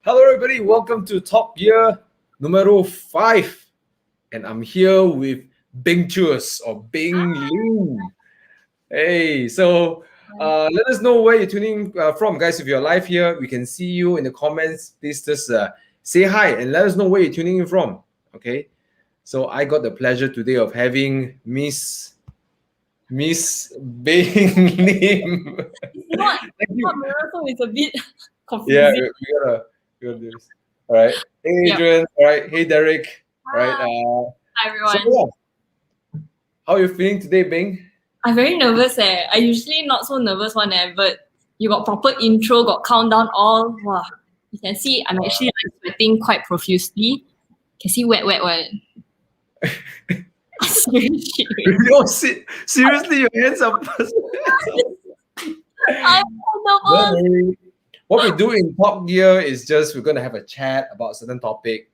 Hello, everybody. Welcome to Top Gear numero 5. And I'm here with Beng Chus or Beng Liu. Hey, so let us know where you're tuning from, guys. If you're live here, we can see you in the comments. Please just say hi and let us know where you're tuning in from. Okay. So I got the pleasure today of having Miss Beng Lim. It's not mirror, so it's a bit Yeah, confusing. we gotta do this. All right. Hey, Yep. Adrian. All right. Hey, Derek. All right. Hi, everyone. So, how are you feeling today, Bing? I'm very nervous. I usually not so nervous one, but you got proper intro, got countdown, all. Wow. You can see I'm actually sweating quite profusely. Can see wet. Yo, seriously, your hands are. I'm so nervous. What we do in Top Gear is just we're gonna have a chat about a certain topic,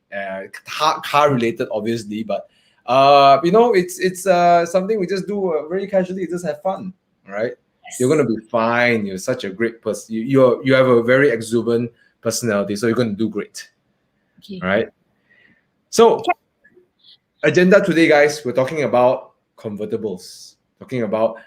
car related, obviously, but it's something we just do very casually, just have fun. All right, you're gonna be fine. You're such a great person. You have a very exuberant personality, so you're gonna do great. Okay. All right. So, agenda today, guys, we're talking about convertibles. Talking about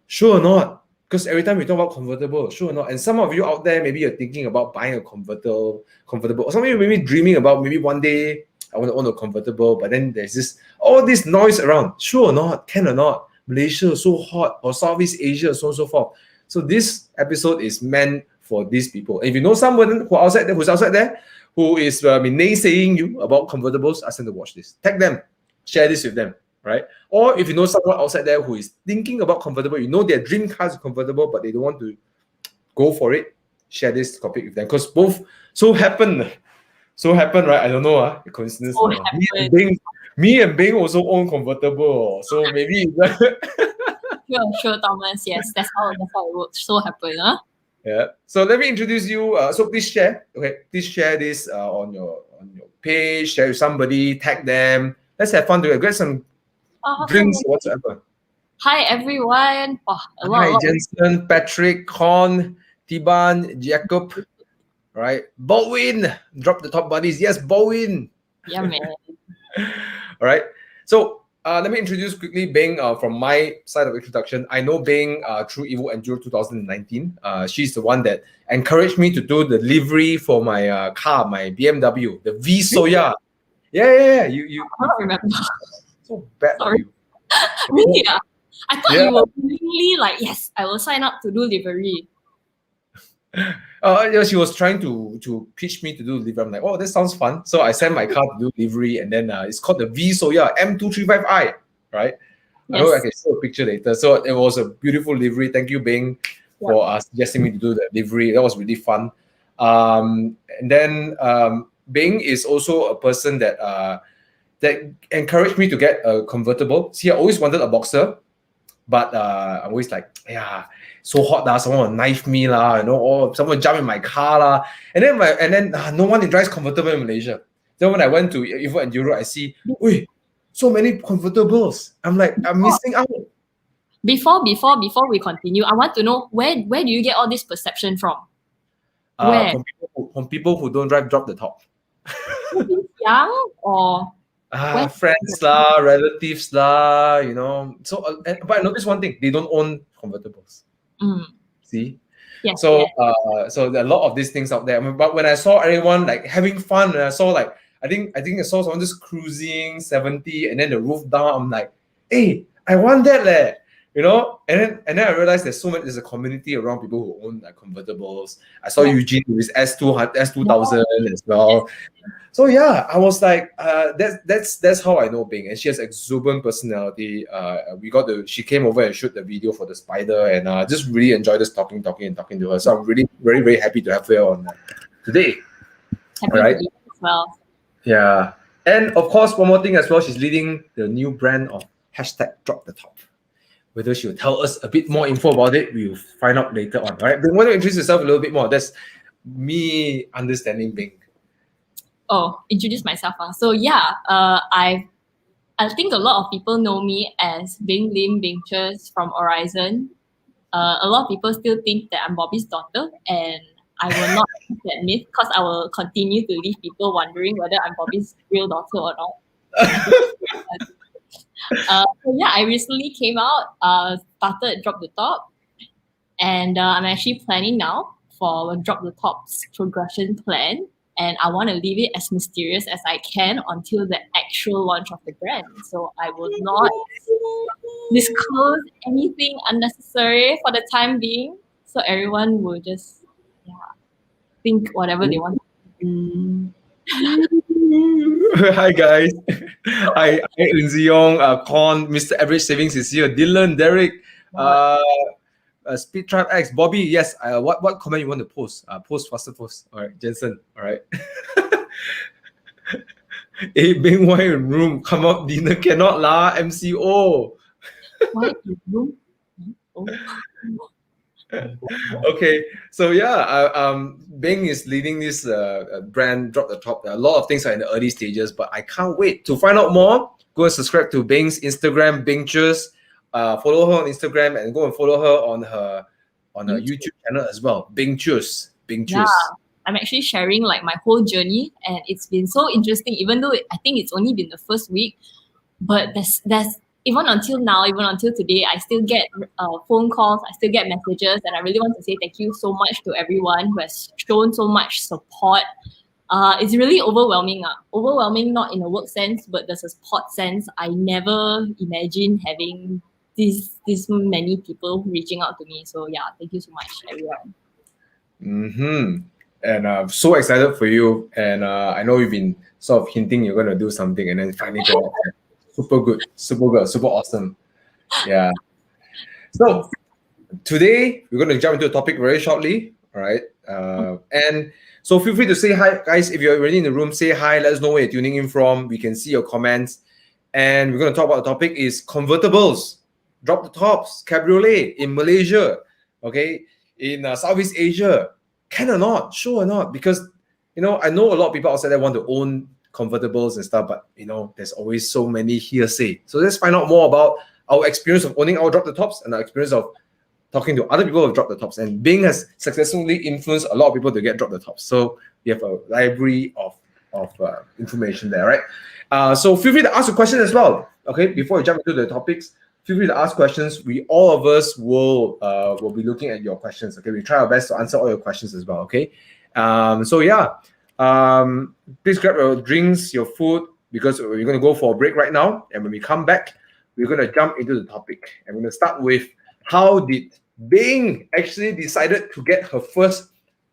sure or not. Because every time we talk about convertible, sure or not, and some of you out there, maybe you're thinking about buying a convertible, or some of you maybe dreaming about maybe one day I want to own a convertible, but then there's all this noise around, sure or not, can or not, Malaysia is so hot, or Southeast Asia, so on and so forth. So this episode is meant for these people. And if you know someone who's outside there, who is naysaying you about convertibles, ask them to watch this. Tag them, share this with them. Right? Or if you know someone outside there who is thinking about convertible, you know their dream car is convertible, but they don't want to go for it, share this topic with them. Because both so happen, right? I don't know, coincidence. So Me and Beng also own convertible, so maybe Sure, Thomas. Yes, that's how it works. So happen, huh? Yeah. So let me introduce you. So please share. Okay, please share this on your page. Share with somebody. Tag them. Let's have fun together. Get some drinks whatsoever. Hi everyone. Oh, Hi, Jensen, Patrick, Con, Tiban, Jacob, right? Bowen, drop the top buddies. Yes, Bowen. Yeah, man. All right. So let me introduce quickly Beng from my side of introduction. I know Beng through Evo Enduro 2019. She's the one that encouraged me to do the livery for my car, my BMW, the V Soya. Yeah. You I don't remember. So bad. Sorry. Really? Yeah. I thought you were really like, yes, I will sign up to do livery. Yeah, she was trying to pitch me to do livery. I'm like, oh, that sounds fun. So I sent my car to do livery, and then it's called the V Soya M235i, right? Yes. I know I can show a picture later. So it was a beautiful livery. Thank you, Bing, for suggesting me to do the livery. That was really fun. And then Bing is also a person that encouraged me to get a convertible. See, I always wanted a Boxster, but I'm always like, yeah, so hot lah, someone will knife me lah, or someone jump in my car lah. And then no one drives convertible in Malaysia. Then when I went to Evo Enduro, I see, so many convertibles. I'm like, I'm missing out. Before we continue, I want to know where do you get all this perception from? From people who don't drop the top. Young or friends lah, relatives lah, So, but I noticed one thing: they don't own convertibles. See, yes, so so there are a lot of these things out there. But when I saw everyone like having fun, and I saw like I think I saw someone just cruising 70 and then the roof down. I'm like, hey, I want that leh. And then I realized there's a community around people who own like convertibles. I saw Eugene with his S2000 as well. So yeah, I was like, that's how I know Bing, and she has exuberant personality. She came over and shoot the video for the Spider, and just really enjoyed this talking to her. So I'm really very very happy to have her on today. Happy to be as well. Yeah, and of course one more thing as well. She's leading the new brand of #DropTheTop. Whether she'll tell us a bit more info about it, we'll find out later on. All right, Bing, why don't you introduce yourself a little bit more? That's me understanding Bing. Oh, introduce myself. So yeah, I think a lot of people know me as Beng Lim Beng Chus from Horizon. A lot of people still think that I'm Bobby's daughter, and I will not believe that myth because I will continue to leave people wondering whether I'm Bobby's real daughter or not. So yeah, I recently came out, started Drop the Top, and I'm actually planning now for Drop the Top's progression plan. And I want to leave it as mysterious as I can until the actual launch of the brand. So I will not disclose anything unnecessary for the time being. So everyone will just think whatever they want. Hi guys. Hi, Lindsay Yong, Con, Mr. Average Savings is here. Dylan, Derek, Speed Tribe X, Bobby. Yes. What comment you want to post? Post faster, post. All right, Jensen. All right. Hey, Beng, why in room? Come up, dinner cannot lah. MCO. Why in room? Oh. Okay, so yeah, Beng is leading this brand Drop the Top. A lot of things are in the early stages, but I can't wait to find out more. Go and subscribe to Beng's Instagram, Bengchus. Follow her on Instagram and go and follow her on her YouTube channel as well. Bengchus. Yeah, I'm actually sharing like my whole journey, and it's been so interesting. Even though I think it's only been the first week, but there's even until now, even until today, I still get phone calls, I still get messages, and I really want to say thank you so much to everyone who has shown so much support. It's really overwhelming. Overwhelming not in a work sense, but the support sense. I never imagined having this many people reaching out to me. So yeah, thank you so much, everyone. And I'm so excited for you. And I know you've been sort of hinting you're going to do something, and then finally go out there. Super good, super awesome. Yeah. So today we're going to jump into a topic very shortly. All right. And so feel free to say hi, guys. If you're already in the room, say hi. Let us know where you're tuning in from. We can see your comments. And we're going to talk about the topic is convertibles, drop the tops, cabriolet in Malaysia. Okay, in Southeast Asia, can or not, sure or not? Because I know a lot of people outside there want to own convertibles and stuff, but there's always so many hearsay. So let's find out more about our experience of owning our drop the tops and our experience of talking to other people who have dropped the tops. And Beng has successfully influenced a lot of people to get drop the tops. So we have a library of information there, right? So feel free to ask a question as well. Okay, before we jump into the topics, feel free to ask questions. All of us will be looking at your questions. Okay, we try our best to answer all your questions as well. Okay, so yeah. Please grab your drinks, your food, because we're going to go for a break right now. And when we come back, we're going to jump into the topic. And we're going to start with how did Beng actually decided to get her first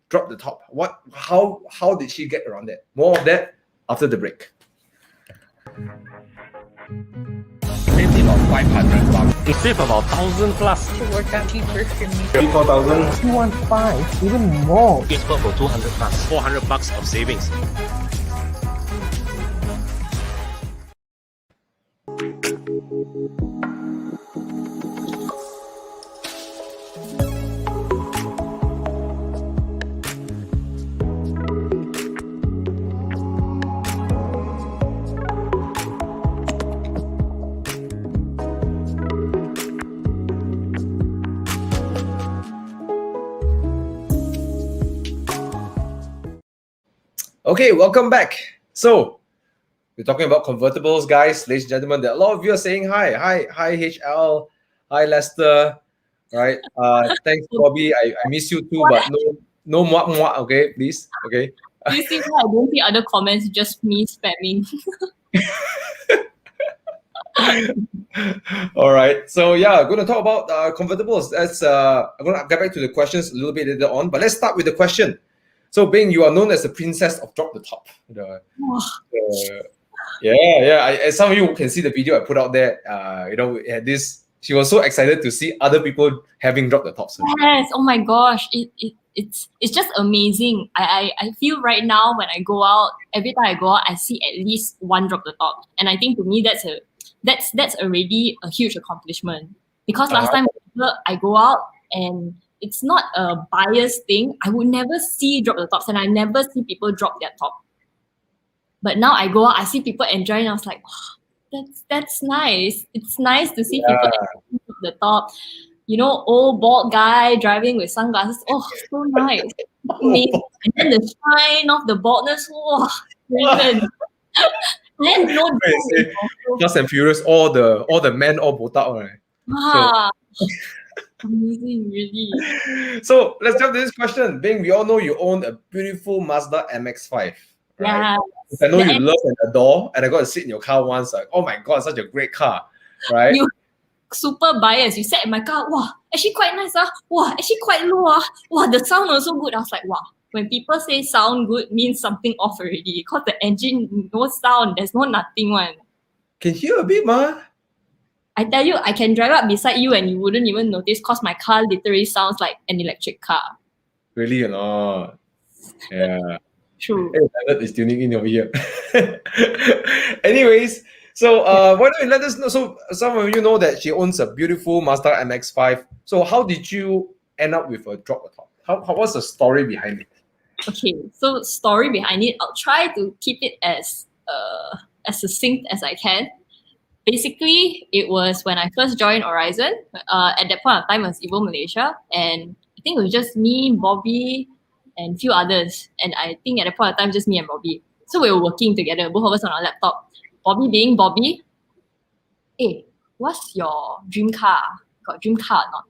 drop the top? How did she get around that? More of that after the break. Maybe about 500 bucks. You save about 1,000 plus. To work out cheaper for me. 3,000-4,000. 215, even more. It's for 200 plus. 400 bucks of savings. Okay, welcome back. So we're talking about convertibles, guys, ladies and gentlemen. There are a lot of you are saying hi, HL, hi Lester, right? Thanks, Bobby. I miss you too, but no mwah, okay, please, okay. You see why I don't see other comments, just me spamming. All right, so yeah, I'm going to talk about convertibles. I'm going to get back to the questions a little bit later on, but let's start with the question. So Beng, you are known as the princess of drop the top. As some of you can see the video I put out there. We had this. She was so excited to see other people having dropped the tops. Yes. Oh my gosh. It's just amazing. I feel right now when I go out, every time I go out, I see at least one drop the top, and I think to me that's already a huge accomplishment. Because last time I go out and it's not a biased thing. I would never see drop the tops, and I never see people drop their top. But now I go out, I see people enjoying. I was like, wow, that's nice. It's nice to see people enjoying the top. Old bald guy driving with sunglasses. Oh, so nice. amazing. And then the shine of the baldness, wow, brilliant. Then no Wait, say, Fast and Furious, all the men all botak, right? wow, amazing, really. So let's jump to this question. Bing, we all know you own a beautiful Mazda MX5, right? Yeah. I know The you love and adore, and I got to sit in your car once, like, oh my god, such a great car, right? You super biased. You sat in my car, wow, actually quite nice, wow, actually quite low, wow, the sound also good. I was like, wow. When people say sound good, means something off already. Because the engine, no sound, there's no nothing one. Can hear a bit, ma. I tell you, I can drive up beside you and you wouldn't even notice because my car literally sounds like an electric car. Really or not? Yeah. True. Hey, Alot is tuning in over here. Anyways, so why don't you let us know? So some of you know that she owns a beautiful Mazda MX5. So how did you end up with a drop top? How what's the story behind it? Okay, so story behind it, I'll try to keep it as succinct as I can. Basically, it was when I first joined Horizon. At that point of time, it was Evo Malaysia, and I think it was just me, Bobby, and a few others. And I think at that point of time, just me and Bobby. So we were working together, both of us on our laptop. Bobby being Bobby, hey, what's your dream car? Got dream car or not?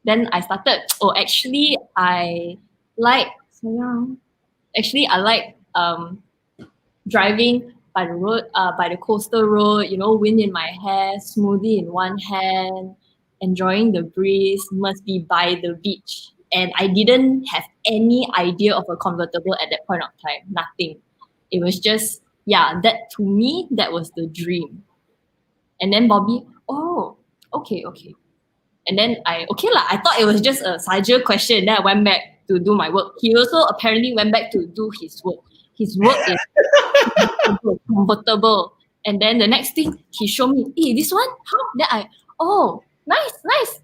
Then I started, actually, I like driving by the road, by the coastal road, wind in my hair, smoothie in one hand, enjoying the breeze, must be by the beach. And I didn't have any idea of a convertible at that point of time, nothing. It was just, that to me, that was the dream. And then Bobby, oh, okay. And then I thought it was just a Sajal question. Then I went back to do my work. He also apparently went back to do his work. His work is comfortable. And then the next thing, he showed me, hey, this one? How? Then nice.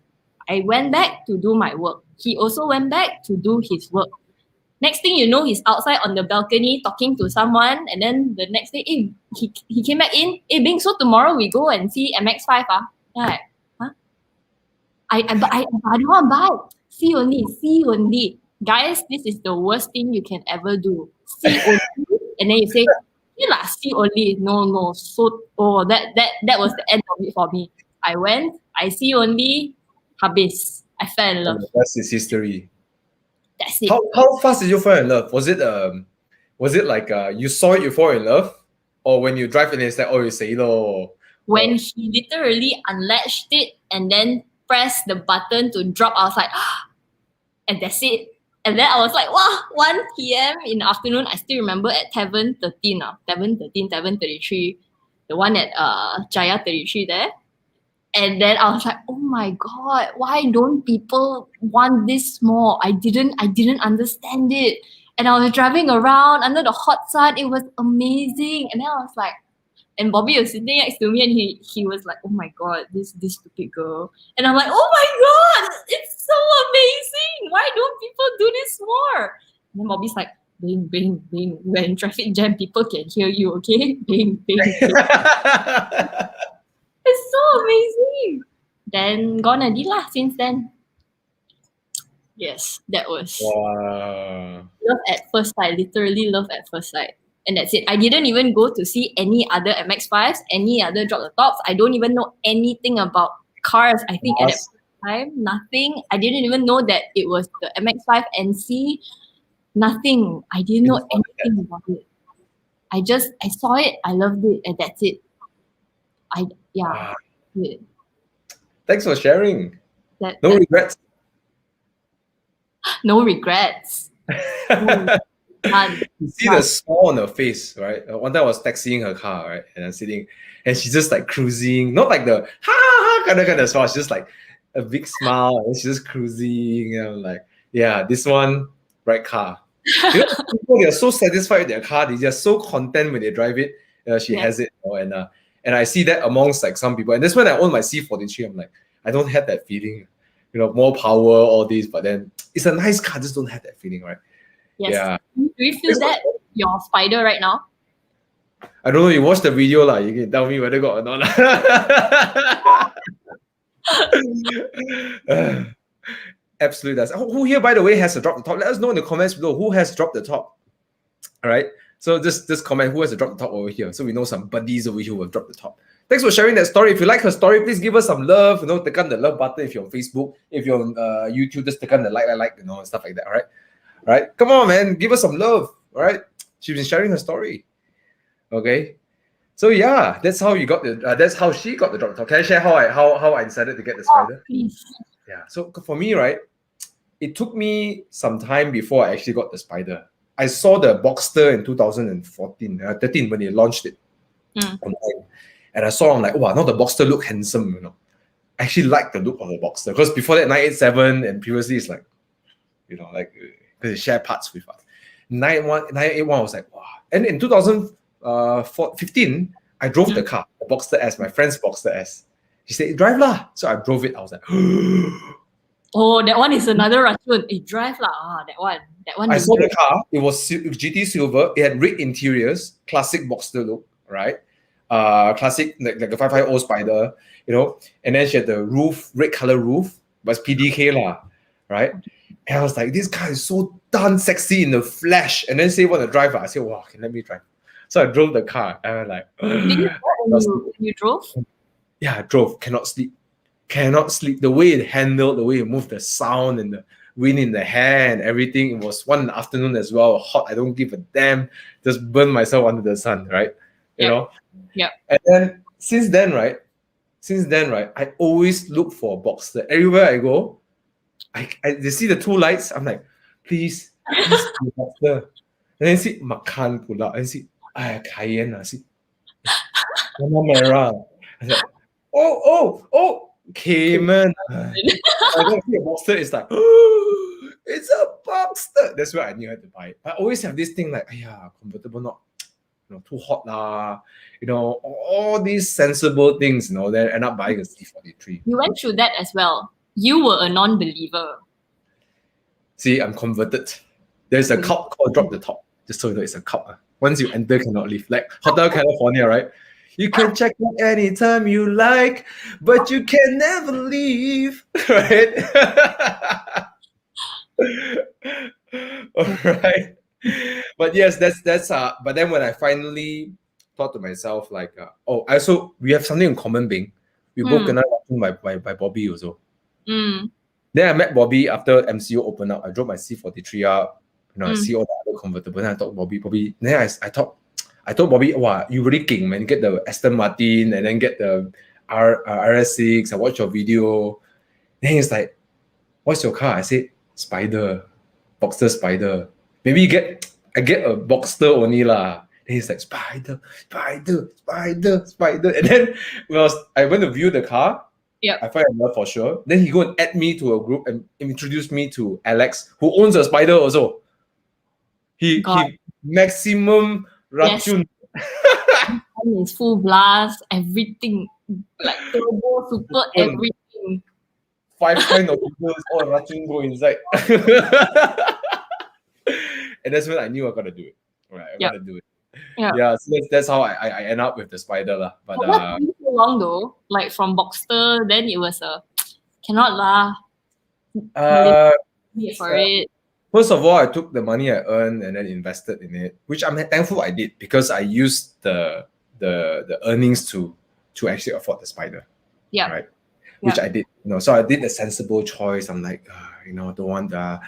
I went back to do my work. He also went back to do his work. Next thing you know, he's outside on the balcony talking to someone. And then the next day, he came back in. Hey, Beng, so tomorrow we go and see MX5. Then I don't want to buy. See only. Guys, this is the worst thing you can ever do. See only, and then you say, see only. No. So, that was the end of it for me. I went, I see only, habis. I fell in love. That's his history. That's it. How fast did you fall in love? Was it like you saw it, you fall in love, or when you drive in, it's like, oh, you say no? When he literally unlatched it and then pressed the button to drop, I was like, and that's it. And then I was like, wow, 1 p.m. in the afternoon. I still remember at Tavern 33, the one at Jaya 33 there. And then I was like, oh my god, why don't people want this more? I didn't understand it. And I was driving around under the hot sun. It was amazing. And then I was like, and Bobby was sitting next to me and he was like, oh my god, this stupid girl. And I'm like, oh my god, it's so amazing. Why don't people do this more? And then Bobby's like, Beng. When in traffic jam, people can hear you, okay? Beng. It's so amazing. Then gone already lah since then. Yes, that was love at first sight. Literally love at first sight. And that's it. I didn't even go to see any other MX5s, any other drop the tops. I don't even know anything about cars. I think at that time, nothing. I didn't even know that it was the MX5 NC. Nothing. I didn't know anything about it. I saw it, I loved it, and that's it. Thanks for sharing. No regrets. No regrets. You see the smile on her face, right? One time I was taxiing her car, right? And I'm sitting, and she's just like cruising, not like the kind of smile. She's just like a big smile, and she's just cruising. And I'm like, yeah, this one, right car. People, they're so satisfied with their car. They're just so content when they drive it. She has it, and I see that amongst like some people. And that's when I own my C43. I'm like, I don't have that feeling, more power, all this. But then it's a nice car, just don't have that feeling, right? Yes. Yeah. Do you feel that your Spider right now? I don't know. You watch the video lah. You can tell me whether got or not. absolutely does. Who here, by the way, has a drop the top? Let us know in the comments below who has dropped the top. All right. So just comment who has a drop the top over here. So we know some buddies over here who have dropped the top. Thanks for sharing that story. If you like her story, please give us some love. Click on the love button if you're on Facebook. If you're on YouTube, just click on the like, and stuff like that. All right. All right. Come on, man. Give us some love. All right. She's been sharing her story. Okay. So yeah, that's how you got the. That's how she got the drop the top. Can I share how I decided to get the spider? Please. Yeah. So for me, right, it took me some time before I actually got the spider. I saw the Boxster in 2014, 13 when they launched it online. And I saw, I'm like, wow, now the Boxster look handsome, I actually like the look of the Boxster. Because before that, 987 and previously it's like, because they share parts with us. 981 was like, wow. And in 2015, I drove the car, the Boxster S, my friend's Boxster S. She said, drive lah. So I drove it. I was like, Oh, that one is another racun. Drive lah. That one. I saw the car. It was GT silver. It had red interiors, classic Boxster look, right? Classic like a 550 Spider, and then she had the roof, red color roof, but it's PDK lah, right? And I was like, this car is so darn sexy in the flash. And then say want to drive, I said, wow, okay, let me drive. So I drove the car, and I was like, Did you drove? Yeah, I drove. Cannot sleep. The way it handled, the way it moved, the sound and the wind in the hair and everything. It was one in the afternoon as well, hot. I don't give a damn. Just burn myself under the sun, right? Yeah. And then since then, right, I always look for a Boxster. Everywhere I go, they see the two lights. I'm like, please be Boxster. And then see makan pula. And see, Cayenne. See, Warna merah. I said, oh, Cayman. I don't see a Boxster. It's like, it's a Boxster. That's why I knew I had to buy it. I always have this thing like, convertible not, too hot lah. All these sensible things. Then end up buying a C43. You went through that as well. You were a non-believer. See, I'm converted. There's a cult called Drop the Top. Just so you know, it's a cult. Once you enter, cannot leave. Like Hotel California, right? You can check out anytime you like, but you can never leave, right? All right. But yes, that's but then when I finally thought to myself, like, we have something in common, Beng. We both got by Bobby also. Then I met Bobby after MCO opened up. I drove my C43 up. I see all the other convertibles. Then I thought Bobby. Then I told Bobby, wow, you really king, man. Get the Aston Martin and then get the RS6. I watched your video. Then he's like, what's your car? I said, Spider, Boxster Spider. Maybe I get a Boxster only lah. Then he's like, Spider. And then I went to view the car. Yeah, I fell in love for sure. Then he go and add me to a group and introduced me to Alex, who owns a Spider also. He maximum racun. It's full blast, everything, like turbo, super, everything. 5 kind of people, all racun go inside. And that's when I knew I gotta do it. Right, I gotta do it. Yeah, so that's how I end up with the Spider lah. But that took so long though. Like from Boxster, then it was cannot lah. For it. First of all, I took the money I earned and then invested in it, which I'm thankful I did because I used the earnings to actually afford the Spider. Yeah. Right. Which I did. So I did a sensible choice. I'm like, don't want the,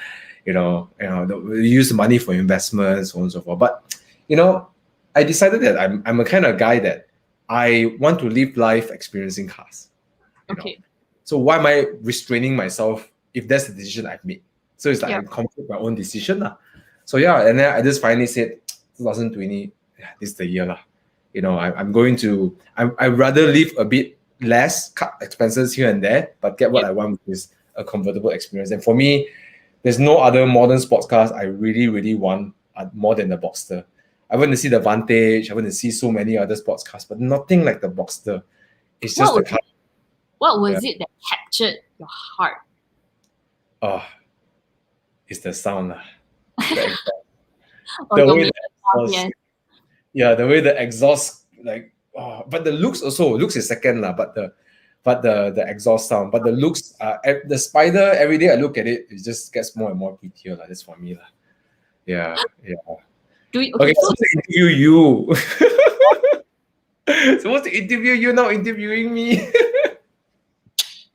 use the money for investments, so on and so forth. But I decided that I'm a kind of guy that I want to live life experiencing cars. Okay. So why am I restraining myself if that's the decision I've made? So it's like I conflict my own decision lah. So and then I just finally said 2020, this is the year lah. I'm going to I'd rather live a bit less, cut expenses here and there, but get what I want, which is a convertible experience. And for me, there's no other modern sports cars I really, really want more than the Boxster. I went to see the Vantage, I went to see so many other sports cars, but nothing like the Boxster. It's just the car. What was it that captured your heart? It's the sound lah. The way the exhaust, like, but the looks is second lah. But but the exhaust sound, but the looks, the Spider, every day I look at it, it just gets more and more prettier. That's for me. Yeah. Okay, Okay, so supposed to interview you. Supposed to interview you, now interviewing me.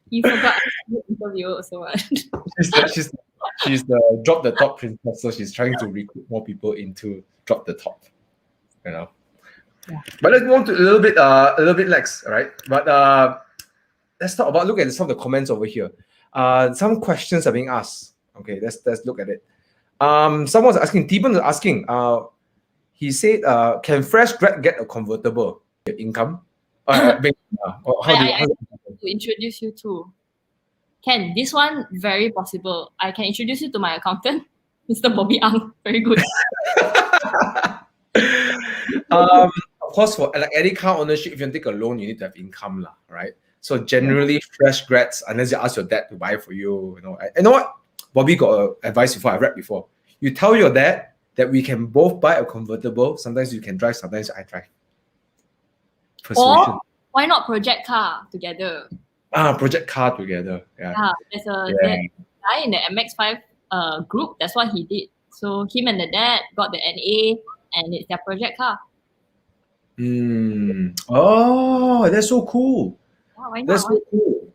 you forgot I did interview also. she's the drop the top princess, so she's trying to recruit more people into drop the top. Yeah. But let's move on to a little bit lax, all right? But let's talk about, look at some of the comments over here. Some questions are being asked. Okay, let's look at it. Someone's asking, T-Bun is asking, he said, can fresh grad get a convertible income? How do I to introduce you to. Can this one very possible? I can introduce you to my accountant, Mr. Bobby Ang. Very good. Of course, for like any car ownership, if you take a loan, you need to have income, right? So generally, fresh grads, unless you ask your dad to buy for you, you know what? Bobby got advice before, I read before. You tell your dad that we can both buy a convertible. Sometimes you can drive, sometimes I drive. Persuasion. Or why not project car together? Project car together. Yeah. There's a guy in the MX5 group. That's what he did. So him and the dad got the NA, and it's their project car. Oh, that's so cool. Yeah, why not? That's so cool.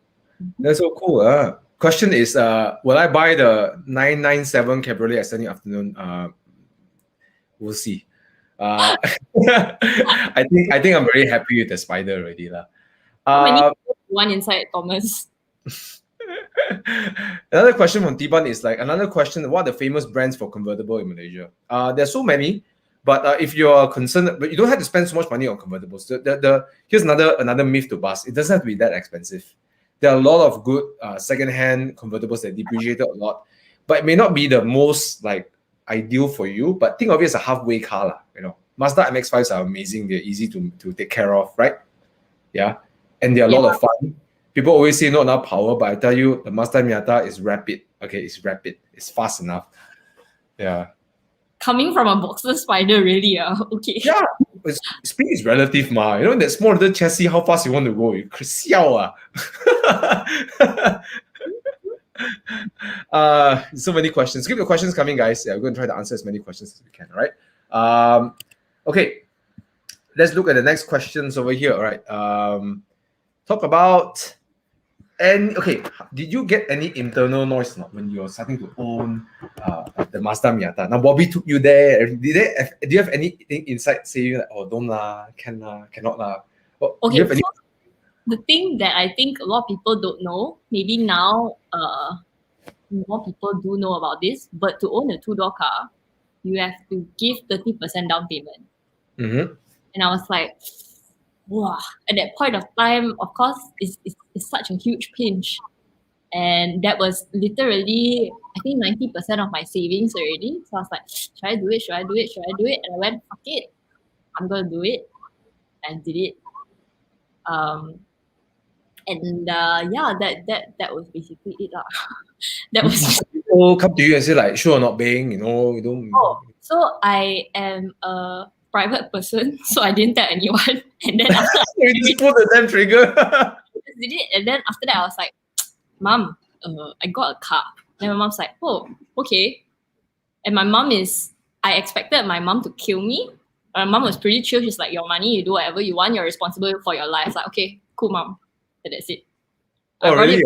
That's so cool. Question is, will I buy the 997 Cabriolet at Sunday afternoon? We'll see. I think I'm very happy with the Spider already. How many people want inside, Thomas? Another question from T-Bun is what are the famous brands for convertible in Malaysia? There's so many, but if you're concerned, but you don't have to spend so much money on convertibles. Here's another myth to bust. It doesn't have to be that expensive. There are a lot of good second-hand convertibles that depreciated a lot, but it may not be the most ideal for you. But think of it as a halfway car, Mazda MX5s are amazing. They're easy to take care of, right? Yeah, and they're a lot of fun. People always say not enough power, but I tell you, the Mazda Miata is rapid. Okay, it's rapid. It's fast enough. Yeah. Coming from a Boxster Spider, really? Okay. Yeah, speed is relative, ma. That small little chassis, how fast you want to go? You siao. So many questions. Keep the questions coming, guys. Yeah, we're going to try to answer as many questions as we can. All right. Okay. Let's look at the next questions over here. All right. Talk about. And okay, did you get any internal noise when you were starting to own the Mazda Miata? Now Bobby took you there. Do you have anything inside saying don't cannot lah? Okay, so the thing that I think a lot of people don't know, maybe now more people do know about this, but to own a two-door car, you have to give 30% down payment. And I was like, wow, at that point of time, of course, it's such a huge pinch. And that was literally, I think, 90% of my savings already. So I was like, should I do it? Should I do it? Should I do it? And I went, fuck it. I'm going to do it. And did it. That was basically it. That was people come to you and say sure or not, Beng, you don't. So I am a private person, so I didn't tell anyone. And then after you just pulled the damn trigger. did it, and then after that I was like, Mom, I got a car. And my mom's like, oh, okay. And my mom I expected my mom to kill me. My mom was pretty chill. She's like, your money, you do whatever you want. You're responsible for your life. Like, okay, cool, Mom. And that's it. Oh, really?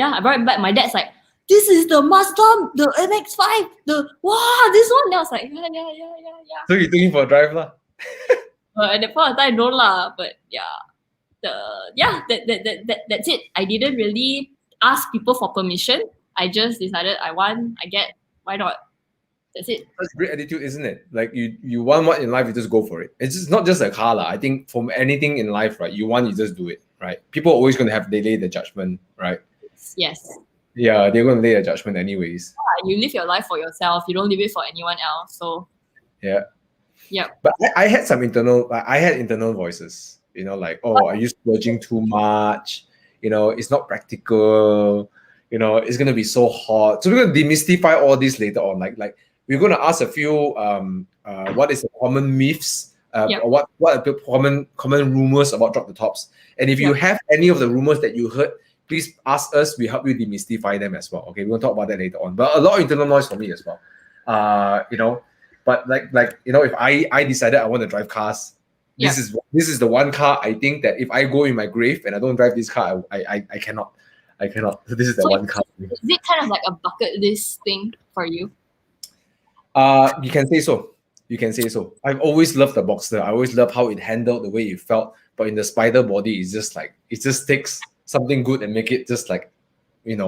I brought it back. My dad's like, this is the Mazda, the MX5, this one. And I was like, yeah. So you're taking for a drive lah? At that point of time, no lah. But that's it. I didn't really ask people for permission. I just decided I get, why not? That's it. That's a great attitude, isn't it? Like you want what in life, you just go for it. It's just not just a car lah. I think from anything in life, right? You just do it, right? People are always going to delay the judgment, right? Yes. Yeah, they're going to lay a judgment anyways. You live your life for yourself. You don't live it for anyone else. So. Yeah. Yeah. But I had some internal voices. Are you splurging too much? It's not practical. It's going to be so hot. So we're going to demystify all this later on. Like we're going to ask a few what is the common myths Yep. What are the common rumors about drop the tops? And if you have any of the rumors that you heard, please ask us. We help you demystify them as well. Okay, we'll talk about that later on. But a lot of internal noise for me as well. But if I decided I want to drive cars, this is the one car I think that if I go in my grave and I don't drive this car, I cannot. So this is the one car. Is it kind of like a bucket list thing for you? You can say so. You can say so. I've always loved the Boxster. I always loved how it handled, the way it felt. But in the Spider body, it's just like, it just takes something good and make it just like, Yeah.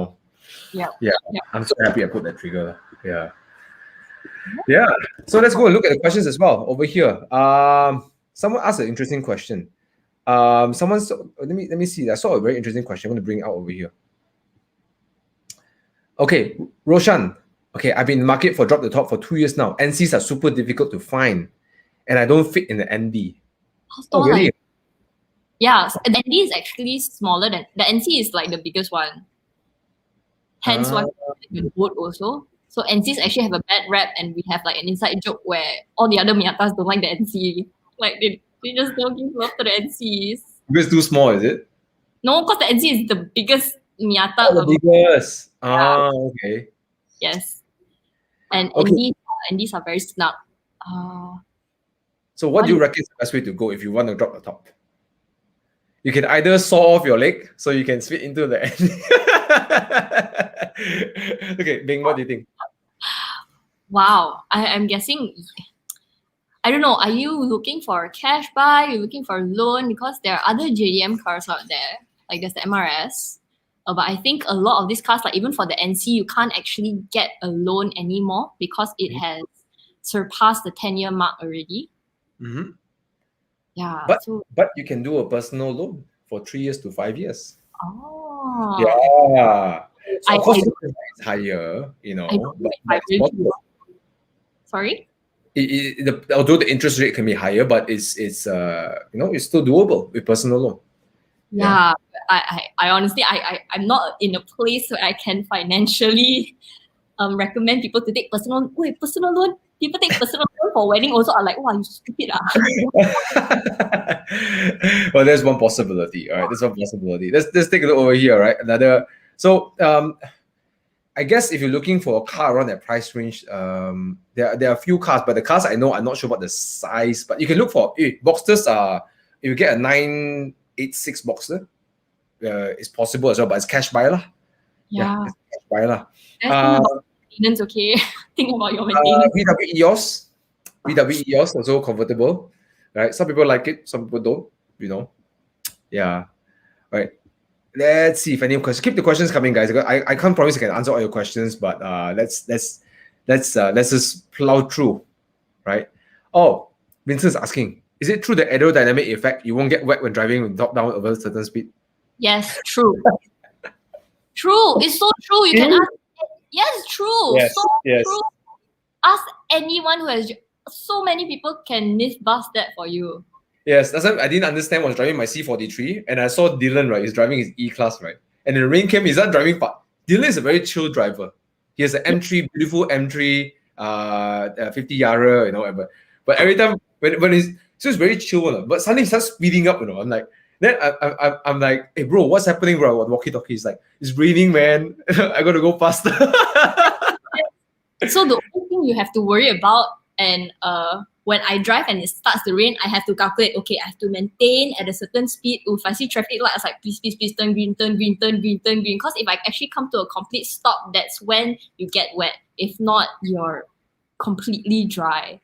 I'm so happy I put that trigger. Yeah. Yeah. So let's go and look at the questions as well over here. Someone asked an interesting question. Let me see. I saw a very interesting question. I'm going to bring it out over here. Okay, Roshan. Okay, I've been in the market for drop the top for 2 years now. NCs are super difficult to find, and I don't fit in the ND. Oh, really? Yeah, so the ND is actually smaller than the NC is like the biggest one. Hence, one the boat also. So NCs actually have a bad rap, and we have like an inside joke where all the other Miatas don't like the NC. Like they just don't give love to the NCs. Because too small, is it? No, because the NC is the biggest Miata. Oh, the biggest. Okay. Yes. And okay. NDs are very snug. So what do you reckon is the best way to go if you want to drop the top? You can either saw off your leg so you can fit into the ND. Okay, Beng, what do you think? Wow, I'm guessing, I don't know, are you looking for a cash buy? Are you looking for a loan? Because there are other JDM cars out there, like there's the MRS. But I think a lot of these cars, like even for the NC, you can't actually get a loan anymore because it has surpassed the 10-year mark already. Mm-hmm. Yeah. But you can do a personal loan for 3 years to 5 years. Oh. Yeah. So of course, it's higher, but Sorry? Although the interest rate can be higher, but it's still doable with personal loan. Yeah. I honestly, I'm not in a place where I can financially recommend people to take personal loan. People take personal loan for wedding also are like, wow, you stupid. Well, there's one possibility. All right, there's one possibility. Let's take a look over here. Right, another. So I guess if you're looking for a car around that price range, there are a few cars, but the cars I know, I'm not sure about the size. But you can look for Boxsters. If you get a 986 Boxster, it's possible as well, but it's cash buy lah. Yeah, it's cash buy lah. Maintenance, okay. Think about your maintenance. VW EOS also convertible, right? Some people like it, some people don't. Yeah. All right. Let's see if any questions. Keep the questions coming, guys. I can't promise I can answer all your questions, but let's just plow through, right? Oh, Vincent's asking, is it true the aerodynamic effect you won't get wet when driving with top down over a certain speed? Yes, true. True. It's so true. You can ask. Yes, true. Yes, so true. Ask anyone who has. So many people can myth bust that for you. Yes, that's why I didn't understand. I was driving my C43 and I saw Dylan, right? He's driving his E-Class, right? And the rain came, he's not driving fast. Dylan is a very chill driver. He has an M3, beautiful M3, 50 Yara, whatever. But every time when he's very chill, but suddenly he starts speeding up, I'm like, then I'm like, hey bro, what's happening, bro? Walkie-talkie. He's like, it's raining, man. I gotta go faster. So the only thing you have to worry about, and when I drive and it starts to rain, I have to calculate, okay, I have to maintain at a certain speed. If I see traffic light, I was like, please, turn green, turn green, turn green, turn green. Because if I actually come to a complete stop, that's when you get wet. If not, you're completely dry.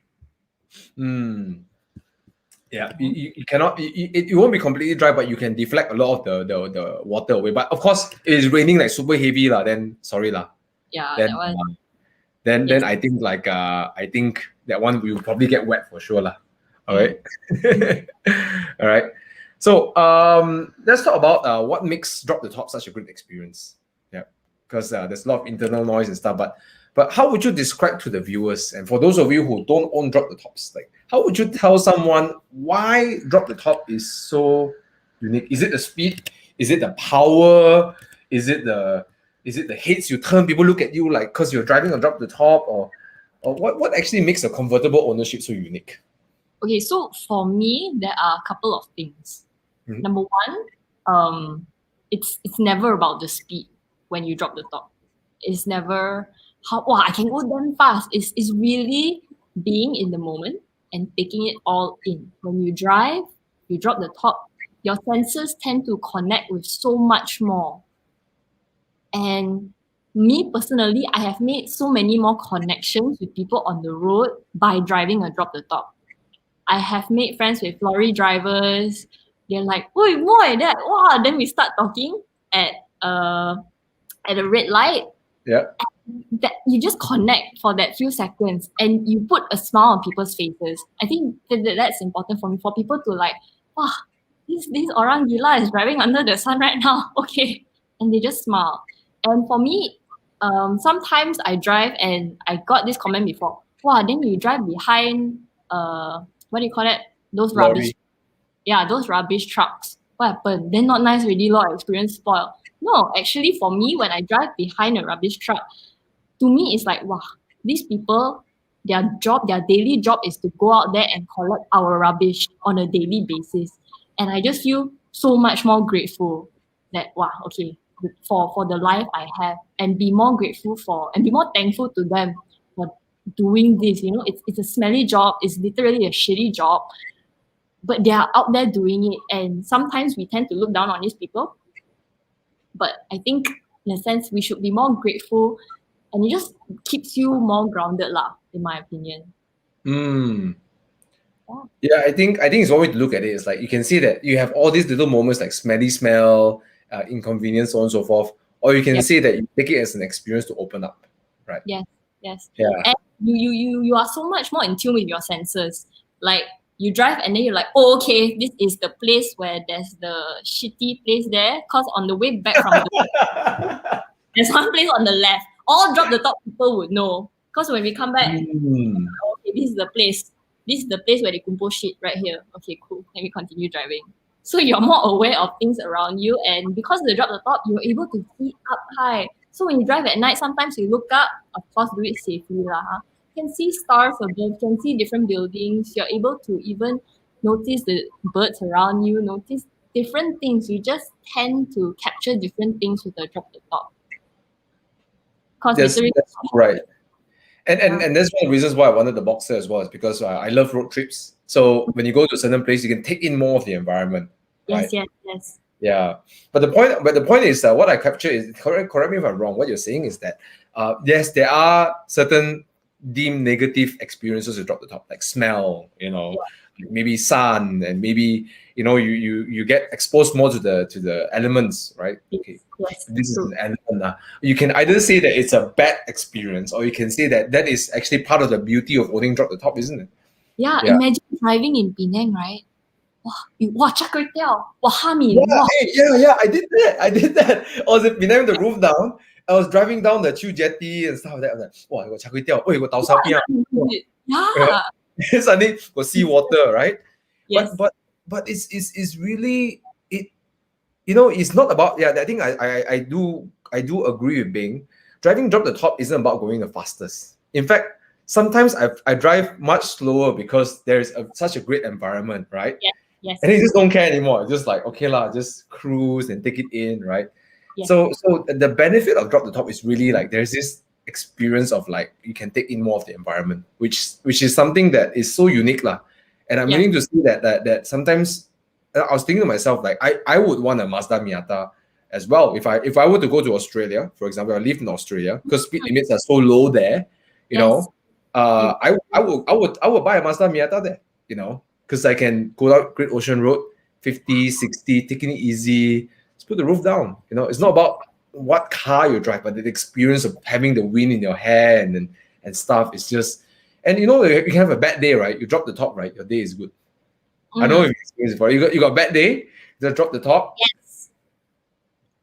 Yeah, you cannot, it won't be completely dry, but you can deflect a lot of the water away. But of course, it is raining like super heavy, then sorry. Yeah, then, that one. Then I think I think that one will probably get wet for sure. All right. All right. So let's talk about what makes Drop the Top such a great experience. Yeah. Because there's a lot of internal noise and stuff. But how would you describe to the viewers, and for those of you who don't own Drop the Tops, like how would you tell someone why Drop the Top is so unique? Is it the speed? Is it the power? Is it the heads you turn? People look at you like because you're driving a Drop the Top, or what actually makes a convertible ownership so unique? Okay, so for me, there are a couple of things. Mhm. Number one, it's never about the speed when you drop the top. It's never how wow I can go damn fast. It's really being in the moment and taking it all in. When you drive, you drop the top, your senses tend to connect with so much more. And me personally, I have made so many more connections with people on the road by driving a drop the top. I have made friends with lorry drivers. They're like, "Oi, boy, that wow!" Then we start talking at uh at a red light. Yeah. That you just connect for that few seconds, and you put a smile on people's faces. I think that's important for me, for people to like, wow, this orang gila is driving under the sun right now. Okay, and they just smile. And for me, sometimes I drive and I got this comment before. Wow, then you drive behind what do you call it? Those rubbish. Lorry. Yeah, those rubbish trucks. What happened? Then not nice already, lot experience spoiled. No, actually for me, when I drive behind a rubbish truck, to me it's like, wow, these people, their daily job is to go out there and collect our rubbish on a daily basis. And I just feel so much more grateful that wow, okay, for the life I have, and be more grateful for and be more thankful to them for doing this. It's a smelly job, it's literally a shitty job, but they are out there doing it. And sometimes we tend to look down on these people. But I think in a sense we should be more grateful, and it just keeps you more grounded lah, in my opinion. Mm. Yeah. Yeah, I think it's one way to look at it. It's like you can see that you have all these little moments like smelly smell, inconvenience, so on and so forth. Or you can Yep. say that you take it as an experience to open up, right? Yes. Yeah. And you are so much more in tune with your senses. Like you drive and then you're like, oh, okay, this is the place where there's the shitty place there. Cause on the way back from there's one place on the left. All drop the top people would know. Cause when we come back, Mm. okay, this is the place. This is the place where they kumpo shit right here. Okay, cool. Let me continue driving. So you're more aware of things around you, and because they drop the top, you're able to see up high. So when you drive at night, sometimes you look up. Of course, do it safely, lah. You can see stars above. You can see different buildings. You're able to even notice the birds around you. Notice different things. You just tend to capture different things with the drop the top. Because That's right. And Yeah. and that's one of the reasons why I wanted the Boxster as well, is because I love road trips. So when you go to a certain place, you can take in more of the environment, right? Yes. Yeah, but the point is that what I capture is, correct me if I'm wrong. What you're saying is that yes, there are certain deemed negative experiences to drop the top, like smell, maybe sun, and maybe you get exposed more to the elements, right? Okay, Yes. this is True. an element. You can either say that it's a bad experience, or you can say that that is actually part of the beauty of owning drop the top, isn't it? Yeah, Yeah. imagine driving in Penang, right? Wow, char kway teow, wow, hami, Yeah, wow. yeah, I did that. I was in Penang with the roof down. I was driving down the Chu Jetty and stuff like that. I was like, wow, I got char kway teow. Oh, you got tau sa piang. Yeah. Suddenly got sea water, right? Yes. But it's really it. It's not about, yeah. I think I do agree with Bing. Driving drop the top isn't about going the fastest. In fact, sometimes I drive much slower because there's such a great environment, right? Yes. And you just don't care anymore. Just like, okay lah, just cruise and take it in, right? Yes. So the benefit of drop the top is really like there's this experience of like you can take in more of the environment, which is something that is so unique lah. And I'm Yeah. willing to see that sometimes I was thinking to myself, like I would want a Mazda Miata as well if I were to go to Australia, for example. I live in Australia because speed limits are so low there, you Yes. know. I would buy a Mazda Miata there, because I can go out Great Ocean Road 50, 60, taking it easy. Just put the roof down. It's not about what car you drive, but the experience of having the wind in your hair and stuff. It's just, and you can have a bad day, right? You drop the top, right? Your day is good. I know if you experienced it before. You got a bad day, you drop the top.